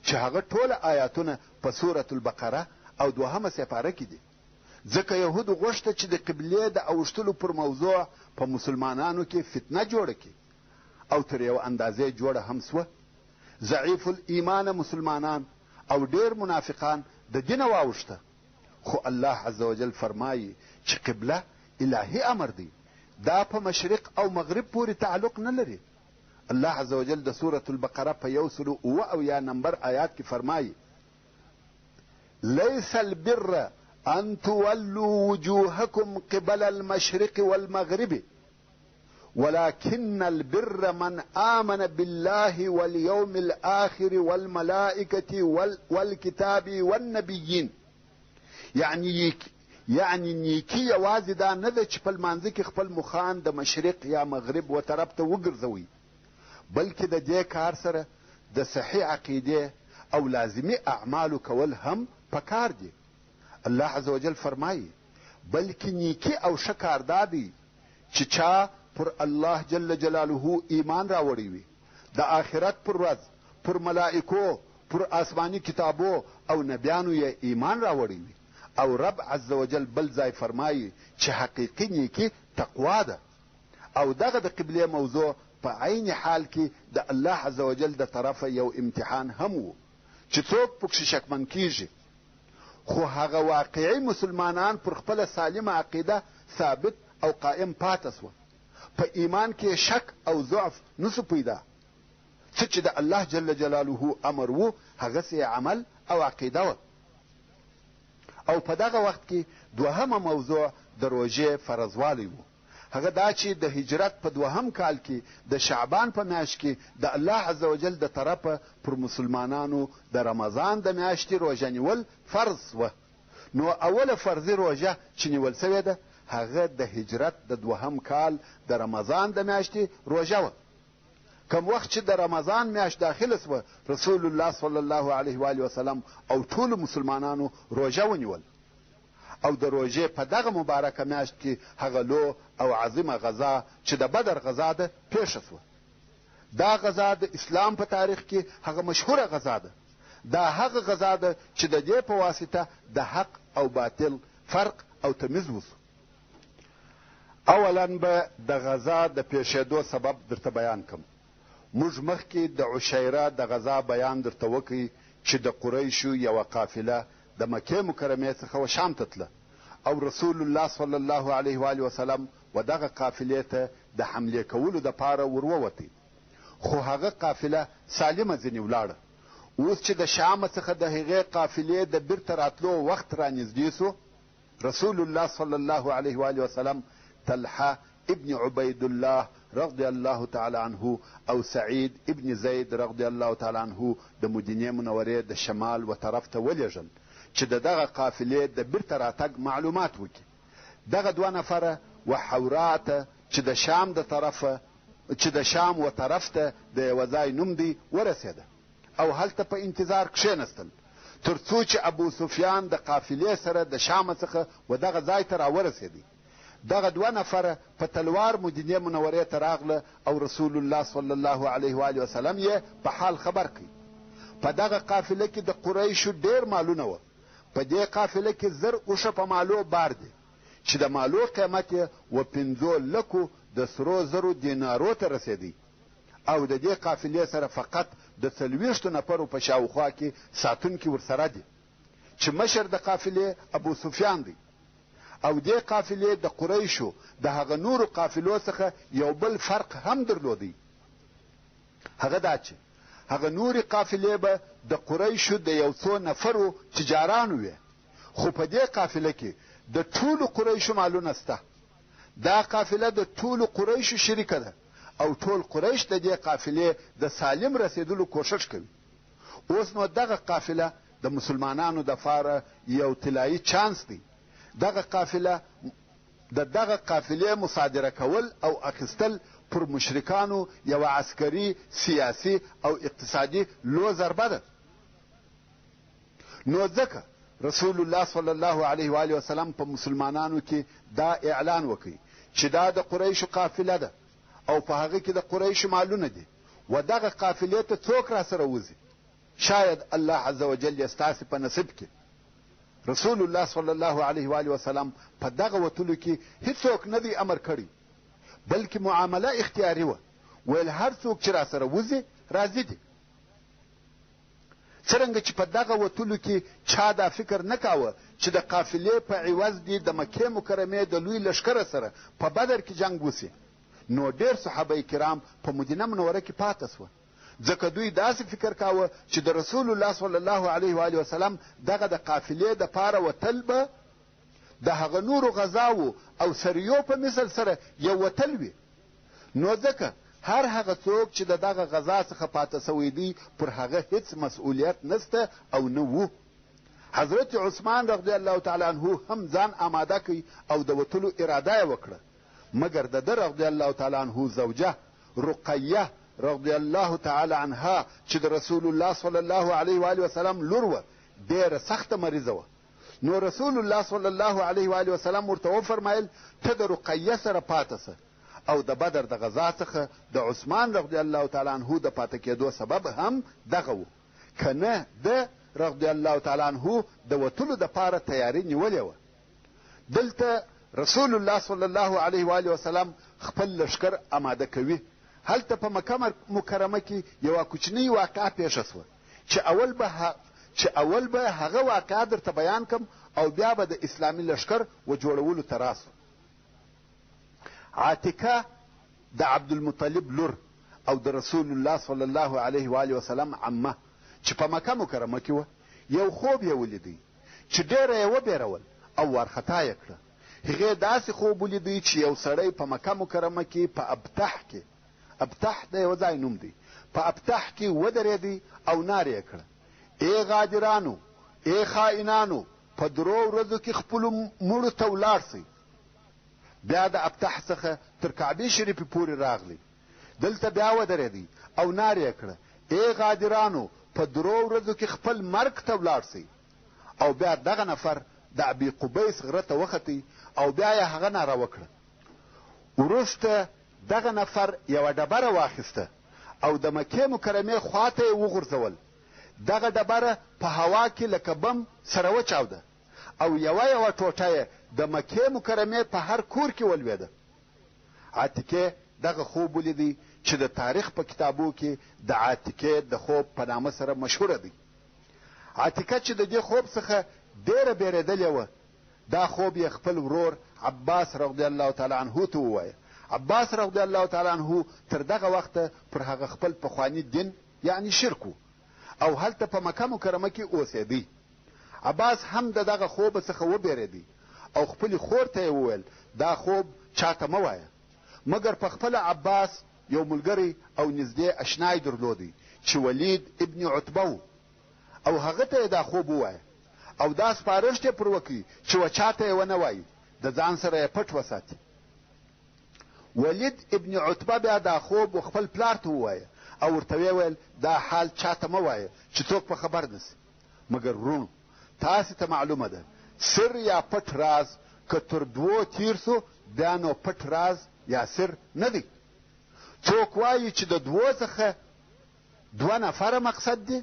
چې هغه ټوله آیاتونه په سورة البقره او 2 سپاره کې دي. ځکه یهودو غوښته چې د قبلې د اوښتلو پر موضوع په مسلمانانو کې فتنه جوړه کړي او تر یو اندازې جوړه هم سوه. ضعیف الایمان مسلمانان او ډیر منافقان د دینه واوښته، خو الله عز وجل فرمایي چې قبله الهي امر دی، دا په مشرق او مغرب پورې تعلق نه لري. الله عز وجل د سورة البقره په 107 نمبر آیات کې فرمایي: لیس البر ان تولوا وجوهکم قبل المشرق والمغرب ولكن البر من آمن بالله واليوم الآخر والملائكة والكتاب والنبيين. یعنی نیکی یوازې دا نه ده چې په لمانځه کې خپل مخان د مشرق یا مغرب و طرف ته وګرځوي، بلکې د دې کار سره د صحیح عقیدې او لازمي اعمالو کول هم پکار دي. الله عز وجل فرمایي بلکې نیکی او ښه کار دا دی چې چا پر الله جل جلاله ایمان راوړی وي، د آخرت پر ورځ، پر ملائکو، پر آسماني کتابو او نبیانو یې ایمان راوړی وي. او رب عز وجل بل ځای فرمایي چې حقیقي نیکی تقوا ده. او دغه د قبلې موضوع په عین حال کې د الله عز وجل د طرفه یو امتحان هم و چې څوک پکښې شکمن کیږي، خو هغه واقعي مسلمانان پر خپله سالمه عقیده ثابت او قائم پاته سوه. په ایمان کې شک او ضعف نسو پیدا. څه چې د الله جل جلاله امر وو هغسې عمل او عقیده وه. او په دغه وخت کې دوهمه موضوع د روژې فرضوالی وو. هغه دا چې د هجرت په دوهم کال کې د شعبان په میاشت کې د الله عز وجل د طرفه پر مسلمانانو د رمضان د میاشتې روژه نیول فرض وه. نو اوله فرضي روژه چې نیول سوې ده هغه د هجرت د دوهم کال د رمضان د میاشتې روژه وه. کم وخت چې د رمضان میاشت داخله سوه رسول الله صلی الله علیه و آله وسلم او ټولو مسلمانانو روژه ونیول. او د روژې په دغه مبارکه میاشت کې هغه لو او عظیمه غزا چې د بدر غزا ده پیښه سوه. دا غزا د اسلام په تاریخ کې هغه مشهوره غزا ده. دا هغه غزا ده چې د دې په واسطه د حق او باطل فرق او تمیز وسو. اولا به د غزا د پیښېدو سبب درته بیان کم. موږ مخکې د عشیره د غزا بیان درته وکړي چې د قریشو یوه قافله د مکې مکرمې څخه و شام ته تله او رسول الله صلی الله علیه و آله وسلم و دغه قافلې ته د حملې کولو دپاره ورووتی. خو هغه قافله سالمه ځینې ولاړه. اوس چې د شام څخه د هغې قافلې د بیرته راتلو وخت رانږدې سو رسول الله صلی الله علیه و آله وسلم طلحه ابن عبید الله رضی الله تعالی عنه او سعید ابن زید رضی الله تعالی عنه د مدینې منورې د شمال و طرف ته ولېږل چې د دغه قافلې د بیرته راتګ معلومات وکړي. دغه دوه نفره و حورا ته چې د شام د طرفه چې د شام و طرف ته د یوه ځای نوم دی ورسېده او هلته په انتظار کښېنستل تر څو چې ابو سفیان د قافلې سره د شام څخه و دغه ځای ته راورسېدی. دغه دوه نفره په تلوار مدینې منورې ته راغله او رسول الله صلی الله علیه و آله وسلم یې په حال خبر کړي. په دغه قافله کې د قریشو ډېر مالونه وه. په دې قافله کې 1000 اوښه په مالو بار دي چې د مالو قیمت یې و 5 لکو د سرو زرو دینارو ته رسېدی. او د دې قافلې سره فقط د 40 نفرو په شاوخوا کې ساتونکي ورسره دي چې مشر د قافلې ابو سفیان دی. او دې قافلې د قریشو د هغه نورو قافلو څخه یو بل فرق هم درلودی. هغه دا چې هغه نورې قافلې به د قریشو د یو څو نفرو تجارانو وې. خو په دې قافله کې د ټولو قریشو مالونه سته. دا قافله د ټولو قریشو شریکه ده او ټول قریش د دې قافلې د سالم رسېدلو کوشش کوي. اوس نو دغه قافله د مسلمانانو دپاره یو طلایي چانس دی. دغه قافلې مصادره کول او اخیستل پر مشرکانو یو عسکري سیاسي او اقتصادي لو ضربه ده. نو ځکه رسول الله صلی الله علیه و آله وسلم په مسلمانانو کې دا اعلان وکړي چې دا د قریشو قافله ده او په هغه کې د قریشو مالونه دي و دغه قافلې ته څوک را سره وځي شاید الله عز وجل یې ستاسې په نصیب کې. رسول الله صلی الله علیه و آله وسلم په دغه وتلو کې هیڅوک نه دی امر کړی بلکې معامله اختیاري وه. ویل هر څوک چې را سره وځي راضي دي. څرنګه چې په دغه وتلو کې چا دا فکر نه کاوه چې د قافلې په عوض دی د مکې مکرمې د لوی لښکره سره په بدر کې جنګ وسي نو ډېر صحابه کرام په مدینه منوره کې پاته سوه. ځکه دوی داسې فکر کاوه چې د رسول الله صلی الله علیه و آله وسلم دغه د قافلې دپاره وتل به د هغه نورو غزاو او سریو په مثل سره یو وتل وي. نو ځکه هر هغه څوک چې د دغه غزا څخه پاته سوی دی پر هغه هیڅ مسؤلیت نسته او نه وو. حضرت عثمان رضی الله تعالی عنه هم ځان آماده کړي او د وتلو اراده یې وکړه مګر د ده رضی الله تعالی عنه زوجه رقیه رضی الله تعالی عنها چې د رسول الله صلی الله علیه و آله وسلم لور وه ډېره سخته مریضه وه. نو رسول الله صلی الله علیه و آله وسلم ورته وفرمایل ته د رقیه سره پاته سه او د بدر د غزا څخه د عثمان رضی الله تعالی عنه د پاته کېدو سبب هم دغه و که نه ده رضی الله تعالی عنه د وتلو دپاره تیاري نیولې وه. دلته رسول الله صلی الله علیه و آله وسلم خپل لښکر اماده کوي. هلته په مکه مکرمه کې یوه کوچنۍ واقعه پیښه سوه چې اول به هغه واقعه درته بیان کم او بیا به د اسلامي لښکر و جوړولو ته راسو. عاتکه د عبدالمطلب لور او د رسول الله صلی الله علیه و آله وسلم عمه چې په مکه مکرمه کې وه، یو خوب یې ولیدی چې ډېره یې وبېرول او وارخطا یې کړه. هغې داسې خوب ولیدی چې یو سړی په مکه مکرمه کې په ابتح د یو ځای نوم دی، په ابتح کې ودرېدی او نارې یې کړه: ای غادرانو، ای خائنانو، په 3 ورځو کې خپلو مړو ته ولاړ سئ. بیا د ابتح څخه تر کعبې شریفې پورې راغلی، دلته بیا ودرېدی او نارې یې کړه: ای غادرانو، په 3 ورځو کې خپل مرګ ته ولاړ سئ. او بیا دغه نفر د ابي قبیس غره ته وختی او بیا یې هغه ناره وکړه. وروسته دغه نفر یوه ډبره واخیسته او د مکې مکرمې خواته یې وغورځول. دغه ډبره په هوا کې لکه بم سره وچاوده او یوه ټوټه یې د مکې مکرمې په هر کور کې ولوېده. عاتکې دغه خوب ولیدی چې د تاریخ په کتابو کې د عاتکې د خوب په نامه سره مشهوره دی. عاتکه چې د دې خوب څخه ډېره بیرېدلې وه، دا خوب یې خپل ورور عباس رضی الله تعالی عنه ته ووایه. عباس رضی الله تعالی عنه تر دغه وخته پر هغه خپل پخواني دین یعنی شرک و او هلته په مکه مکرمه کې اوسېدی. عباس هم د دغه خوب څخه وبېرېدی او خپلې خور ته یې وویل: دا خوب چاته مه وایه. مګر په خپله عباس یو ملګری او نږدې اشنای درلودی چې ولید ابن عتبه و او هغه ته یې دا خوب ووایه او دا سپارښت یې پر وکړي چې چاته یې ونه وایي، د ځان سره یې پټ وساتي. ولید ابن عتبه بیا دا خوب خپل پلار ته ووایه او ورته ویې ویل: دا حال چاته مه وایه چې څوک په خبر نسي. مګر ورونو، تاسې ته معلومه ده سر یا پټ راز که تر 2 تیر سو بیا نو پټ راز یا سر نه دی. څوک وایي چې د 2 څخه 2 نفره مقصد دی،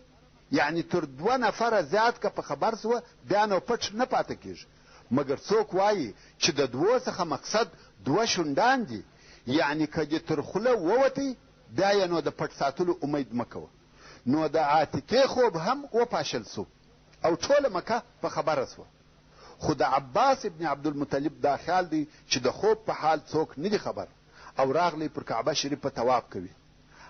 یعنی تر 2 نفره زیات که په خبر سوه بیا نو پټ نه پاته کېږي. مګر څوک وایي چې د 2 څخه مقصد 2 شونډان دي، یعنی که دې تر خوله ووتی بیا یې نو د پټ ساتلو امید مه کوه. نو د عاتکې خوب هم وپاشل سو او ټوله مکه په خبره سوه. خو د عباس ابن عبدالمطلب دا خیال دی چې د خوب په حال څوک نه دي خبر او راغلی پر کعبه شریفه طواف کوي.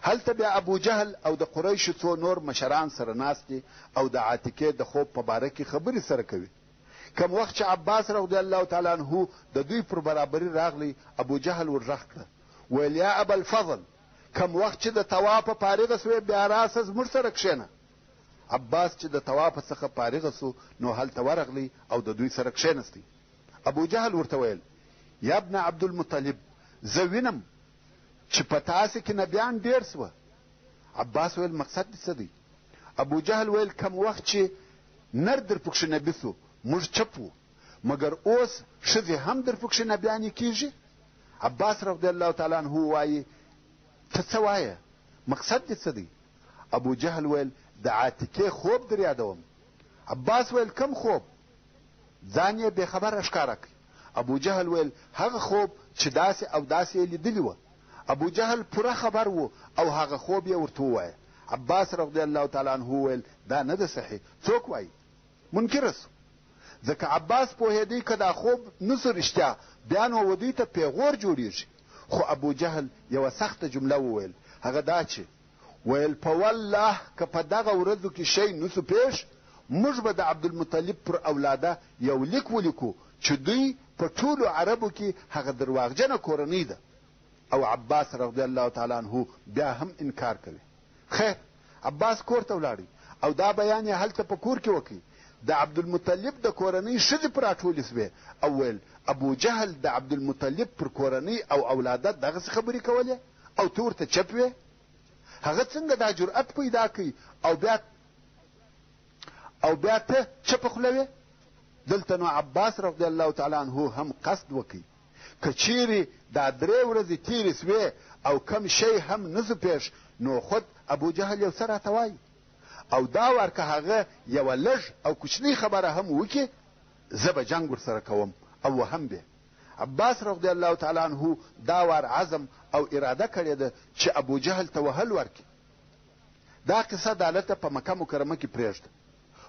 هلته بیا ابو جهل او د قریشو څو نور مشران سره ناست دي او د عاتکې د خوب په باره کې خبرې سره کوي. کم وخت چې عباس رضی الله تعالی عنه د دوی پر برابري راغلی، ابو جهل ورغږ کړه، ویل: یا ابا الفضل، کم وخت چې د طواف فارغه سوې بیا راسه زموږ سره کښېنه. عباس چې د طواف څخه فارغه سو نو هلته ورغلی او د دوی سره کښېنستی. ابو جهل ورته ویل: یا ابن عبدالمطلب، زه وینم چې په تاسې کې نبیان ډېر سوه. عباس ویل: مقصد دې څه دی؟ ابو جهل ویل: کم وخت چې نر در پکښې نبي سو موږ چپ وو، مګر اوس ښځې هم در پکښې نبیانې کېږي. عباس رضی الله تعالی عنه وایي: ته څه وایه؟ مقصد دې څه دی؟ ابو جهل ویل: د عاتکې خوب در یادوم. عباس ویل: کم خوب؟ ځان یې بې خبره ښکاره کړ. ابو جهل ویل: هغه خوب چې داسې او داسې یې لیدلي وه. ابو جهل پوره خبر و او هغه خوب یې ورته ووایه. عباس رضی الله تعالی عنه ویل: دا نه ده صحیح، څوک وایي؟ منکره سو، ځکه عباس پوهېدی که دا خوب نه سو رښتیا بیا نو ودوی ته پیغور جوړېږي. خو ابو جهل یوه سخته جمله وویل، هغه دا چې ویل: په والله که په دغه ورځو کې شی نه سو پیښ، موږ به د عبدالمطلب پر اولاده یو لیک ولیکو چې دوی په ټولو عربو کې هغه درواغجنه کورنۍ ده. او عباس رضی الله تعالی عنه بیا هم انکار کوي. خیر، عباس کور ته ولاړی او دا بیان یې هلته په کور کې وکړي. د عبدالمطلب د کورنۍ ښځې پر راټولې سوې او ویل: ابو جهل د عبدالمطلب پر کورنۍ او اولاده دغسې خبرې کولې او ته ورته چپ وې؟ هغه څنګه دا جرأت پیدا کوي او بیا ته چپه خوله وې؟ دلته نو عباس رضی الله تعالی عنه هم قصد وکړي، که چیرې دا 3 ورځې تېرې سوې او کم شی هم نه سو پیښ نو خود ابو جهل یو څه راته وایي او دا وار که هغه یوه لږ او کوچنۍ خبره هم وکړي زه به جنګ ورسره کوم او وهم به. عباس رضی الله تعالی عنه دا وار عزم او اراده کړې ده چې ابو جهل ته وهل ورکړي. دا قصه دالته په مکه مکرمه کې پرېږده.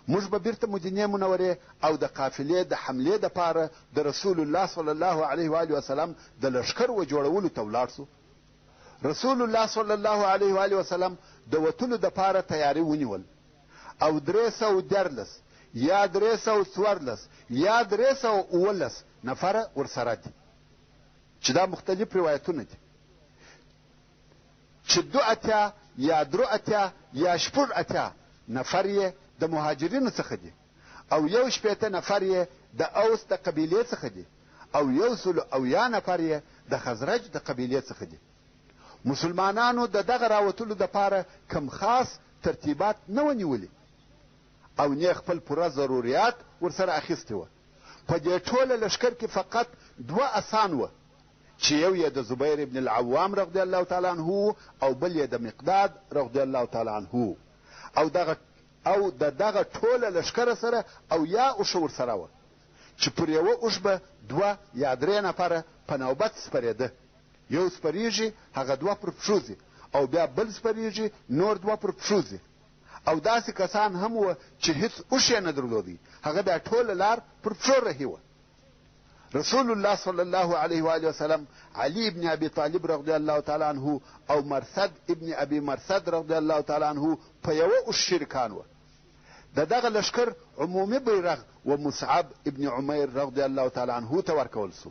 موږ به بیرته مدینې منورې او د قافلې د حملې دپاره د رسول الله صلی الله علیه و وسلم د لښکر و جوړولو ته ولاړ سو. رسول الله صلی الله علیه و وسلم د وتلو دپاره تیاری ونیول او 314 یا 314 یا 319 نفره ورسره دي، چې دا مختلف روایتونه دي، چې 2 یا 3 یا 4 نفر یې د مهاجرینو څخه دي او 1 نفر یې د اوس د قبیلې څخه دي او 100 نفر یې د خزرج د قبیلې څخه دي. مسلمانانو د دغه راوتلو دپاره کم خاص ترتیبات نه ونیولي او نه خپل پوره ضروريات ورسره اخیستي وه. په دې ټوله لښکر کې فقط 2 اسان وه، چې یو یې د زبیر ابن العوام رضی الله تعالی عنه او بل یې د مقداد رضی الله تعالی عنه او د دغه ټوله لښکره سره او یا اوښه ورسره وه، چې پر یوه اوښ به 2 یا 3 نفره په نوبت سپرېده. یو سپریږي هغه 2 پر پښو ځي او بیا بل سپریږي نور 2 پر پښو ځي. او داسې کسان هم وه چې هیڅ اوښ یې نه درلودی، هغه بیا ټوله لار پر پښو رهي وه. رسول الله صلی الله علیه و وسلم علی ابن ابي طالب رضی الله تعالی عنه او مرثد ابن ابي مرثد رضی الله تعالی عنه په یوه اوښ شریکان وه. د دغه لښکر عمومي بیرغ و مصعب ابن عمیر رضی الله تعالی عنه ته ورکول سو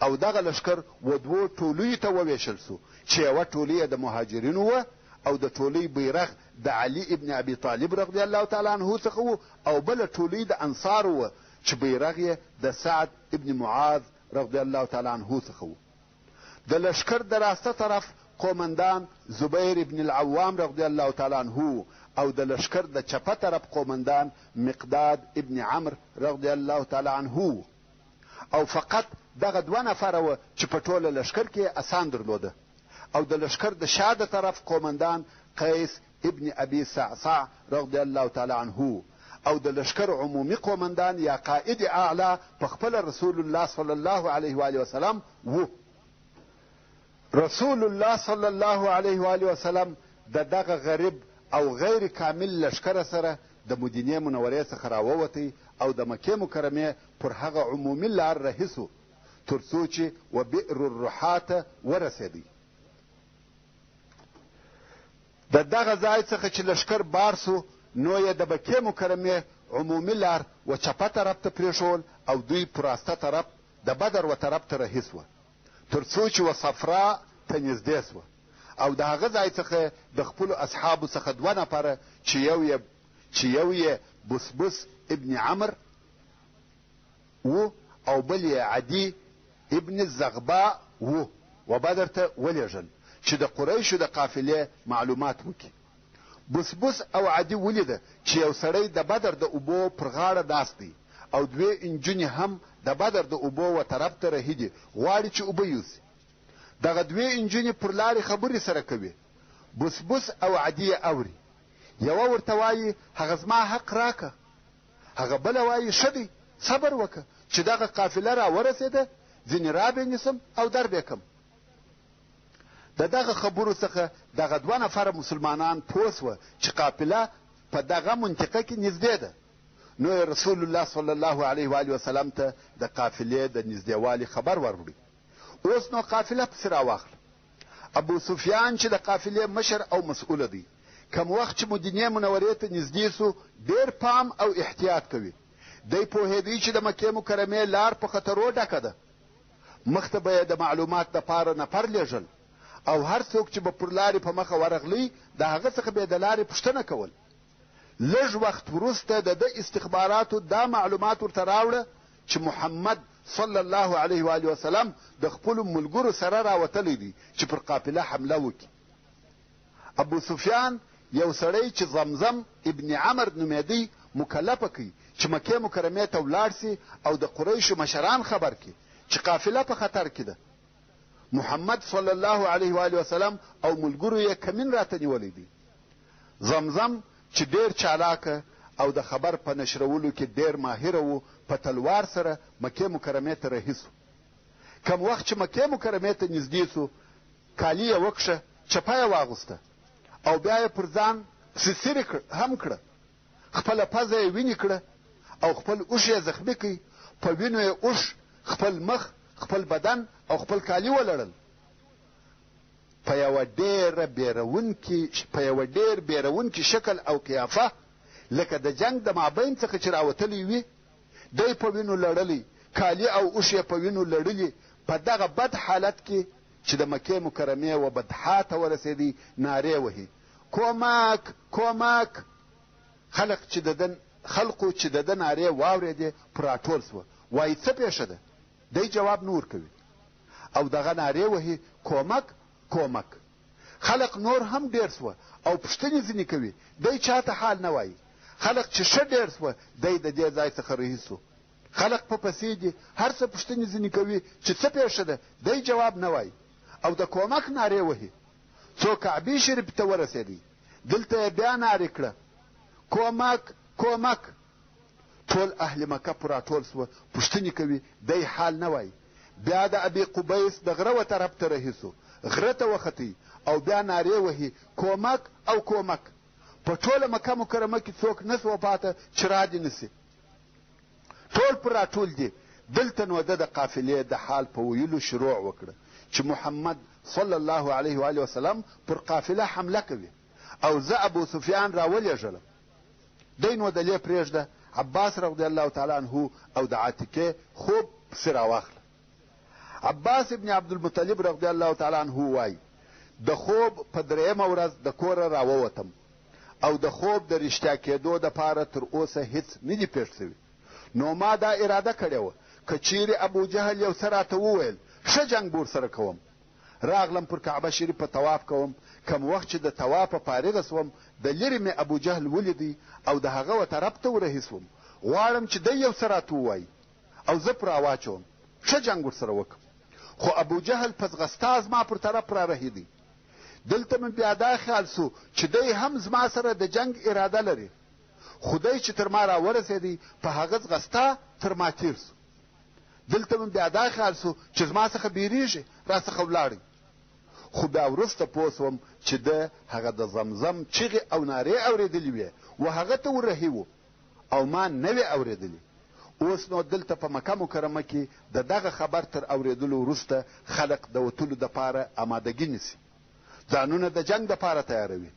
او دغه لښکر و 2 ټولیو ته وویشل سو، چې یوه ټولۍ د مهاجرینو وه او د ټولۍ بیرغ د علي ابن ابي طالب رضی الله تعالی عنه څخه و او بله ټولۍ د انصارو وه چې بیرغ یې د سعد ابن معاذ رضی الله تعالی عنه څخه و. د لښکر د راسته طرف قومندان زبیر ابن العوام رضی الله تعالی عنه او د لښکر د چپه طرف قومندان مقداد ابن عمرو رضی الله تعالی عنه او فقط دغه 2 نفره وه چې په ټوله لښکر کې اسان درلوده. او د لښکر د شاده طرف قومندان قیس ابن ابي صعصع رضی الله تعالی عنه او د لښکر عمومي قومندان یا قائد اعلی په خپل رسول الله صلی الله علیه و وسلم و. رسول الله صلی الله علیه و وسلم د دغه غریب او غیر کامل لښکر سره د مدینې منورې څخه راووتی او د مکې مکرمې پر هغه عمومي لار رهي سو تر څو چې و بئر الرحاته ورسېدی. د دغه ځای څخه چې لښکر بار سو نو یې د مکې مکرمې عمومي لار و چپه طرف ته پرېښول او دوی پر راسته طرف د بدر و طرف ته رهي سوه تر څو چې و صفرا ته نږدې سوه او د هغه ځای څخه د خپلو اصحابو څخه 2 نفره چې یو یې بسبس ابن عمرو و او بل یې عدي ابن الزغباء و بدر ته ولېږل چې د قریشو د قافلې معلومات وکړي. بسبس او عدي ولیده چې یو سړی د بدر د اوبو پر غاړه ناست دی او 2 انجونې هم د بدر د اوبو و طرف ته رهي دي، غواړي چې اوبه یوسي. دغه 2 انجونې پر لارې خبرې سره کوي. بسبس او عدي یې اوري، یوه ورته وایي هغه زما حق راکه، هغه بله وایي ښه دی صبر وکه چې دغه قافله را ورسېده ځینې رابې نیسم او در بیکم. د دغه خبرو څخه دغه 2 نفره مسلمانان پوه سوه چې قافله په دغه منطقه کې نږدې ده. نو رسول الله صلی الله علیه و وسلم ته د قافلې د نږدېوالي خبر وروړي. اوس نو قافله پسې راواخله. ابو سفیان چې د قافلې مشر او مسؤله دی، کم وخت چې مدینې منورې ته نږدې سو ډېر پام او احتیاط کوي. دی پوهېدی چې د مکې مکرمې لار په خطرو ډکه ده. مخته به یې د معلومات دپاره نفر لېږل او هر څوک چې به پر لارې په مخه ورغلی د هغه څخه به یې د لارې پوښتنه کول. لږ وخت وروسته د ده استخباراتو دا معلومات ورته راوړه چې محمد صلی الله علیه و وسلم د خپلو ملګرو سره راوتلی دی چې پر قافله حمله وکړي. ابو سفیان یو سړی چې زمزم ابن عمر نومېدی مکلفه کوي چې مکې مکرمې ته ولاړ سي او د قریشو مشران خبر کړي چې قافله په خطر کې ده. محمد صلی الله علیه و وسلم او ملګرو یې کمین راته نیولی دی. زمزم چې ډېر چالاکه او د خبر په نشرولو کې ډېر ماهره و په تلوار سره مکې مکرمې ته رهي سو. کم وخت چې مکې مکرمې ته نږدې سو کالي یې وکشه، چپه یې واغوسته او بیا یې پر ځان سیسیرې هم کړه. خپله پزه یې وینې کړه او خپل اوښ یې زخمي کړي، په وینو یې اوښ، خپل مخ، خپل بدن او خپل کالي ولړل. په یوه ډېر بیرونکي شکل او قیافه لکه د جنگ د مابین څخه چې راوتلی وي. دی په وینو لړلی، کالي او اوښ یې په وینو لړلي. په دغه بد حالت کې چې د مکې مکرمې و بدحا ته ورسېدی، نارې وهي کومک کومک. خلقو چې د ده نارې واورېدې پر راټول سوه، وایي څه پېښه ده؟ دی جواب نه ورکوي او دغه نارې وهي کومک کومک. خلق نور هم ډېر سوه او پوښتنې ځینې کوي، دی چاته حال نه وایي. خلق چې ښه ډېر سوه، دی د دې ځای څخه رهي سو. خلق په پسې دي، هر څه پوښتنې ځینې کوي چې څه پېښه ده، دی جواب نه وایي او د کومک نارې وهي. څو کعبې شریف ته ورسېدی، دلته یې بیا نارې کړه کومک کومک. ټول اهل مکه پر راټول سوه، پوښتنې کوي، دی حال نه وایي. بیا د ابي قبیس د غره و طرف ته رهي سو، غره ته وختي او بیا نارې وهي کومک او کومک. په ټوله مکه مکرمه کې څوک نه سوه پاته چې را دې نسي، ټول پر راټول دي. دلته نو د قافلې د حال په ویلو شروع وکړه چې محمد صلی الله علیه و آله وسلم پر قافله حمله کوي او زه ابو سفیان راولېږلم. دی نو دلې پرېږده، عباس رضی الله تعالی عنه او د عاتکې خوب پسې راواخله. عباس ابن عبدالمطلب رضی الله تعالی عنه وایي د خوب په درېیمه ورځ د کوره راووتم او د خوب د رښتیا کېدو دپاره تر اوسه هیڅ نه دي پېښ سوي. نو ما دا اراده کړې وه که چیرې ابو جهل یو څه راته وویل، ښه جنګ به ورسره کوم. راغلم پر کعبه شریفه طواف کوم. کم وخت چې د طوافه فارغه سوم، د لرې مې ابو جهل ولیدی او د هغه و طرف ته ورهي سوم. غواړم چې دی یو څه راته ووایي او زه پر راواچوم، ښه جنګ ورسره وکړم. خو ابو جهل په ځغستا زما پر طرف را رهیدی. دلته مې بیا دا خیال سو چې دی هم زما سره د جنگ اراده لري. خو دی چې تر ما راورسېدی په هغه ځغستا تر ما تیر سو. دلته مې بیا دا خیال سو چې زما څخه بیریږي، راڅخه ولاړی. خو بیا وروسته پوه سوم چې ده هغه د زمزم چغې او نارې اورېدلې وې و هغه ته ورهي و او ما نه وې اورېدلې. اوس نو دلته په مکه مکرمه کې د دغه خبر تر اورېدلو وروسته خلق د وتلو دپاره امادګي نیسي، ځانونه د جنګ دپاره تیاروي.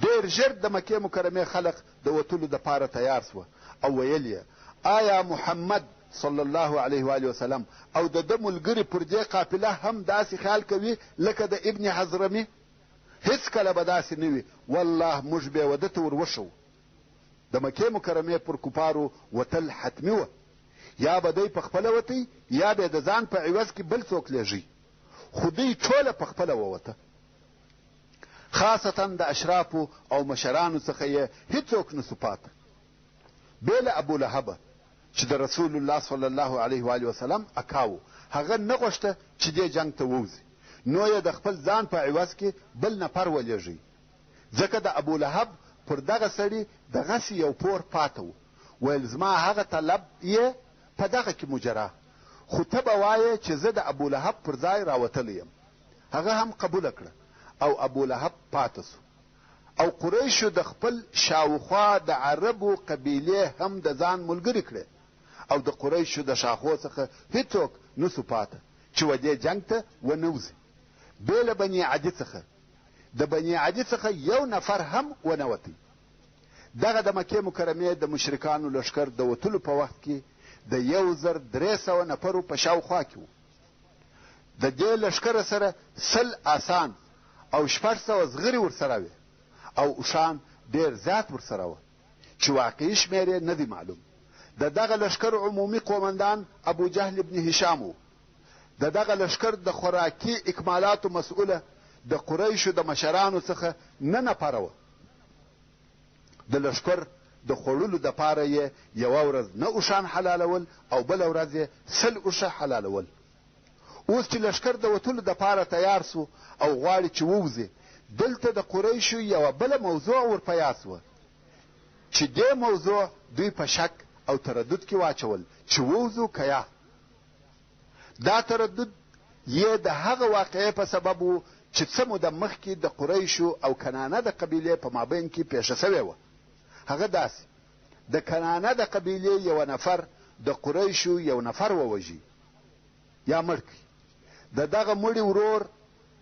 ډېر ژر د مکې مکرمې خلق د وتلو دپاره تیار سوه او ویل یې آیا محمد صلی الله علیه و آله وسلم او د ده ملګري پر دې قافله هم داسې خیال کوي لکه د ابن حضرمي؟ هیڅ کله به داسې نه وي. والله موږ بې وده ته ور وښو. د مکې مکرمې پر کفارو وتل حتمي وه، یا به دی په خپله وتی یا به د ځان په عوض کې بل څوک لیږي. خو دوی ټوله په خپله ووته. خاصتا د اشرافو او مشرانو څخه یې هیڅوک نه سو پاته بې له ابولهبه چې د رسول الله صلی الله علیه و آله وسلم اکاو. هغه نه غوښته چې دې جنګ ته ووځي، نو یې د خپل ځان په عوض کې بل نفر ولېږي. ځکه د ابولهب پر دغه سړي دغسې یو پور پاته و. ویل زما هغه طلب یې په دغه کې مجره، خو ته به وایې چې زه د ابولهب پر ځای راوتلی یم. هغه هم قبوله کړه او ابولهب پاته سو. او قریشو د خپل شاوخوا د عربو قبیلې هم د ځان ملګري کړې او د قریشو د شاخو څخه هیڅوک نسو پاته چې و دې جنګ ته ونوځي بې له بني عدي څخه. د بني عدي څخه یو نفر هم ونوتی. دغه د مکې مکرمې د مشرکانو لښکر د وتلو په وخت کې د 1300 نفرو په شاوخوا کې و. د دې لښکره سره 100 آسان او 600 زغري ورسره وې او اوښان ډېر زیات ورسره وه چې واقعي شمېر یې نه دی معلوم. د دغه لښکر عمومي قومندان ابو جهل ابن هشام و. د دغه لښکر د خوراکي اکمالاتو مسؤله د قریشو د مشرانو څخه نه نفره وه. د لښکر د خوړلو دپاره یې یوه ورځ نه اوښان حلالول او بله ورځ یې 100 اوښه حلالول. اوس چې لښکر د وتلو دپاره تیار سو او غواړي چې ووځي، دلته د قریشو یوه بله موضوع ور په یاد سوه چې دې موضوع دوی په شک او تردد کې واچول چې ووځو که یا. دا تردد یې د هغه واقعې په سبب و چې څه موده مخکې د قریشو او کنانه د قبیلې په مابین کې پیښه سوې وه. هغه داسې د کنانه د قبیلې یو نفر د قریشو یو نفر ووژي یا مړ کړي. د دغه مړي ورور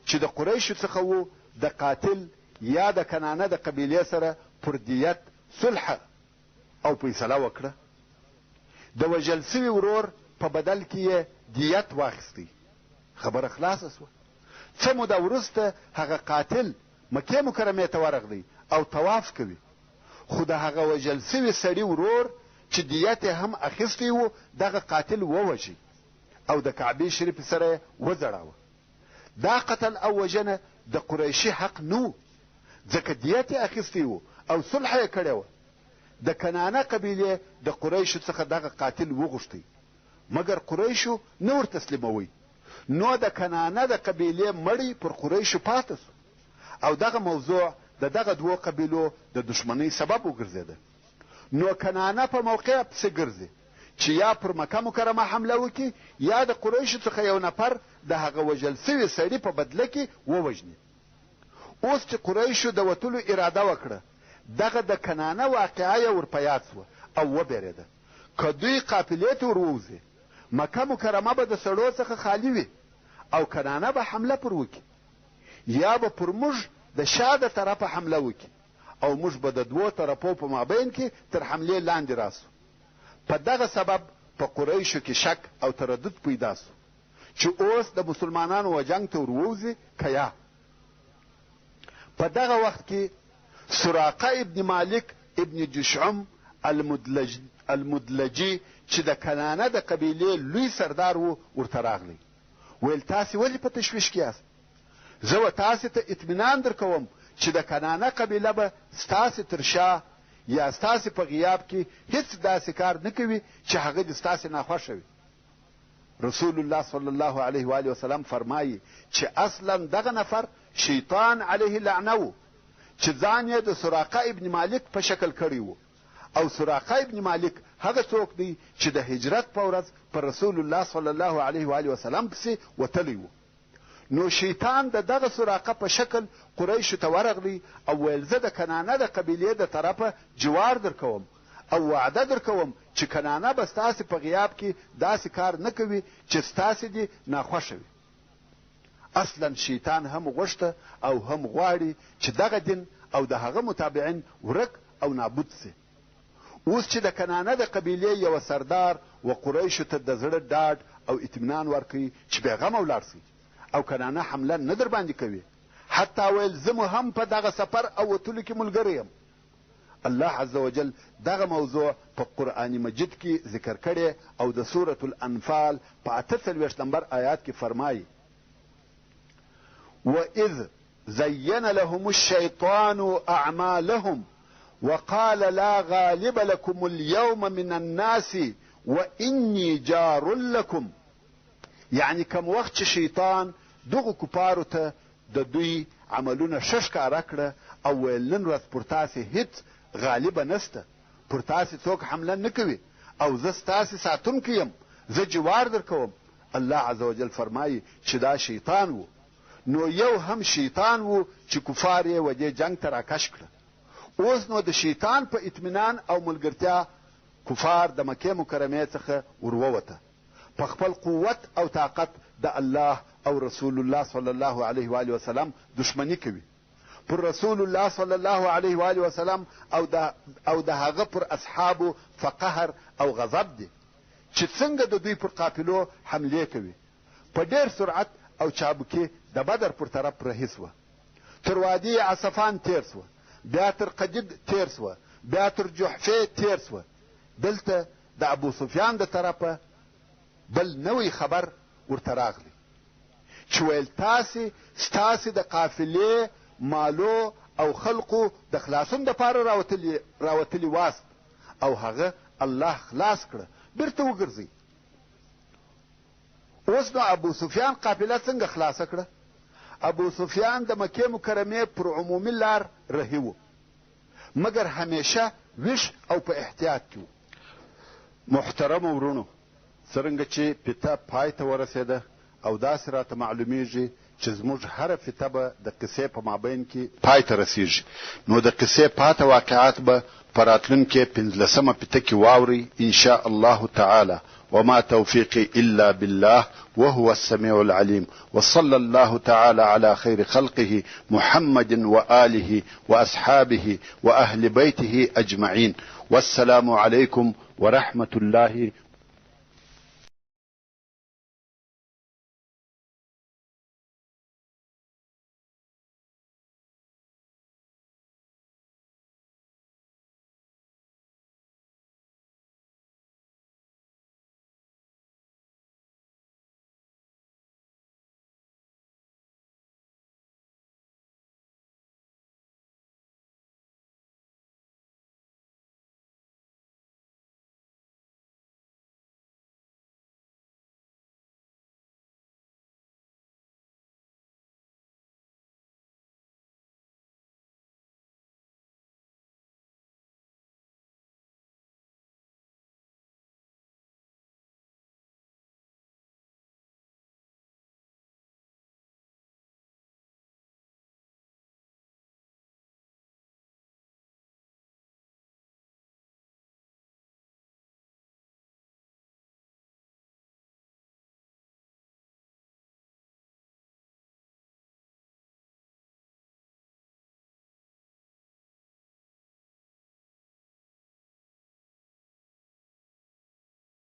چې د قریشو څخه و د قاتل یا د کنانه د قبیلې سره پر دیت صلح او فیصله وکړه. د وژل سوي ورور په بدل کې یې دیت واخیستی. خبره خلاصه سوه. څه موده وروسته هغه قاتل مکې مکرمې ته ورغلی او طواف کوي، خو د هغه وژل سوي سړي ورور چې دیت یې هم اخیستی و دغه قاتل ووژي او د کعبې شریفې سره یې وځړاوه. دا قتل او وژنه د قریشي حق نه و، ځکه دیت یې اخیستی و او صلح یې کړې وه. د کنانه قبیلې د قریشو څخه دغه قاتل وغوښتی، مګر قریشو نه ور تسلیموي. نو د کنانه د قبیلې مړی پر قریشو پاته سو او دغه موضوع د دغه دوو قبیلو د دشمنۍ سبب وګرځېده. نو کنانه په موقع پسې ګرځي چې یا پر مکه مکرمه حمله وکړي یا د قریشو څخه یو نفر د هغه وژل سوي سړي په بدله کې ووژني. اوس چې قریشو د وتلو اراده وکړه، دغه د کنانه واقعه یې ور په یاد سوه او وبېرېده. که دوی قافلې ته ور ووځي، مکه مکرمه به د سړو څخه خالي وي او کنانه به حمله پر وکړي، یا به پر موږ د شا د طرفه حمله وکړي او موږ به د دوو طرفو په مابین کې تر حملې لاندې راسو. په دغه سبب په قریشو کې شک او تردد پیدا سو چې اوس د مسلمانانو و جنګ ته ور ووځي که یا. په دغه وخت کې سراقه ابن مالک ابن جشعم المدلجي چې د کنانه د قبیلې لوی سردار و ورته راغلی. ویل تاسې ولې په تشویش کې یاست؟ زه و تاسې ته اطمینان در کوم چې د کنانه قبیله به ستاسې تر شا یا ستاسې په غیاب کې هیڅ داسې کار نه کوي چې هغه د ستاسې ناخوښه وي. رسول الله صلی الله علیه و آله وسلم فرمایي چې اصلا دغه نفر شیطان علیه لعنه و چې ځان یې د سراقه ابن مالک په شکل کړی و، او سراقه ابن مالک هغه څوک دی چې د هجرت په ورځ پر رسول الله صلی الله علیه و آله وسلم پسې وتلی و. نو شیطان د دغه سراقه په شکل قریشو ته ورغلی او ویل زه د کنانه د قبیلې د طرفه جوار در کوم او وعده در کوم چې کنانه به ستاسې په غیاب کې داسې کار نه کوي چې ستاسې دې ناخوښه وي. اصلا شیطان هم غوښته او هم غواړي چې دغه دین او د هغه متابعین ورک او نابود سي. اوس چې د کنانه د قبیلې یو سردار و قریشو ته د زړه ډاډ او اطمینان ورکوي چې بېغمه ولاړ سي او کنانه حمله نه در باندې کوي، حتی ویل زه مو هم په دغه سفر او وتلو کې ملګری یم. الله عز وجل دغه موضوع په قرآن مجید کې ذکر کړی او د سورة الانفال په 48 نمبر آیات کې فرمایي: وَإِذْ زَيَّنَ لَهُمُ الشَّيْطَانُ أَعْمَالَهُمْ وَقَالَ لَا غَالِبَ لَكُمُ الْيَوْمَ مِنَ النَّاسِ وَإِنِّي جَارٌ لَكُمْ. یعنی کم وخت چې شیطان دغو کفارو ته د دوی عملونه ښه ښکاره کړه او ویل نن ورځ پر تاسې هیڅ غالبه نسته، پر تاسې څوک حمله نه کوي او زه ستاسې ساتونکی یم، زه جوار در کوم. الله عز وجل فرمایي چې دا شیطان و. نو یو هم شیطان و چې کفار یې و دې جنګ ته راکش کړه. اوس نو د شیطان په اطمینان او ملګرتیا کفار د مکې مکرمې څخه ورووته. په خپل قوت او طاقت د الله او رسول الله صلی الله علیه و آله وسلم دشمنی کوي. پر رسول الله صلی الله علیه و آله وسلم او د هغه پر اصحابو فقهر او غضب دي چې څنګه د دوی پر قافلو حملې کوي. په ډېر سرعت او چابکي د بدر پر طرف رهي سوه، تر وادي عصفان تیر سوه، بیا تر قدید تیر سوه، بیا تر جحفې تیر سوه. دلته د ابو سفیان د طرفه بل نوی خبر ورته راغلی چې ویل ستاسې د قافلې مالو او خلقو د خلاصون دپاره راوتلي واست او هغه الله خلاص کړه، بیرته وګرځئ. اوس نو ابو سفیان قافله څنګه خلاصه کړه؟ ابو سفیان د مکې مکرمې پر عمومي لار رهي و، مګر همیشه ویښ او په احتیاط کې و. محترمو ورونو، څرنګه چې پیته پای ته ورسېده او داسې راته معلومیږي چې زموږ هره فته به د قصې په مابین کې پای ته رسیږي. نو د قصې پاته واقعات به په راتلونکي 15مه فته کې واورئ ان شاء الله تعالی. وما توفيقي إلا بالله وهو السميع العليم. وصلى الله تعالى على خير خلقه محمد وآله وأصحابه وأهل بيته أجمعين. والسلام عليكم ورحمة الله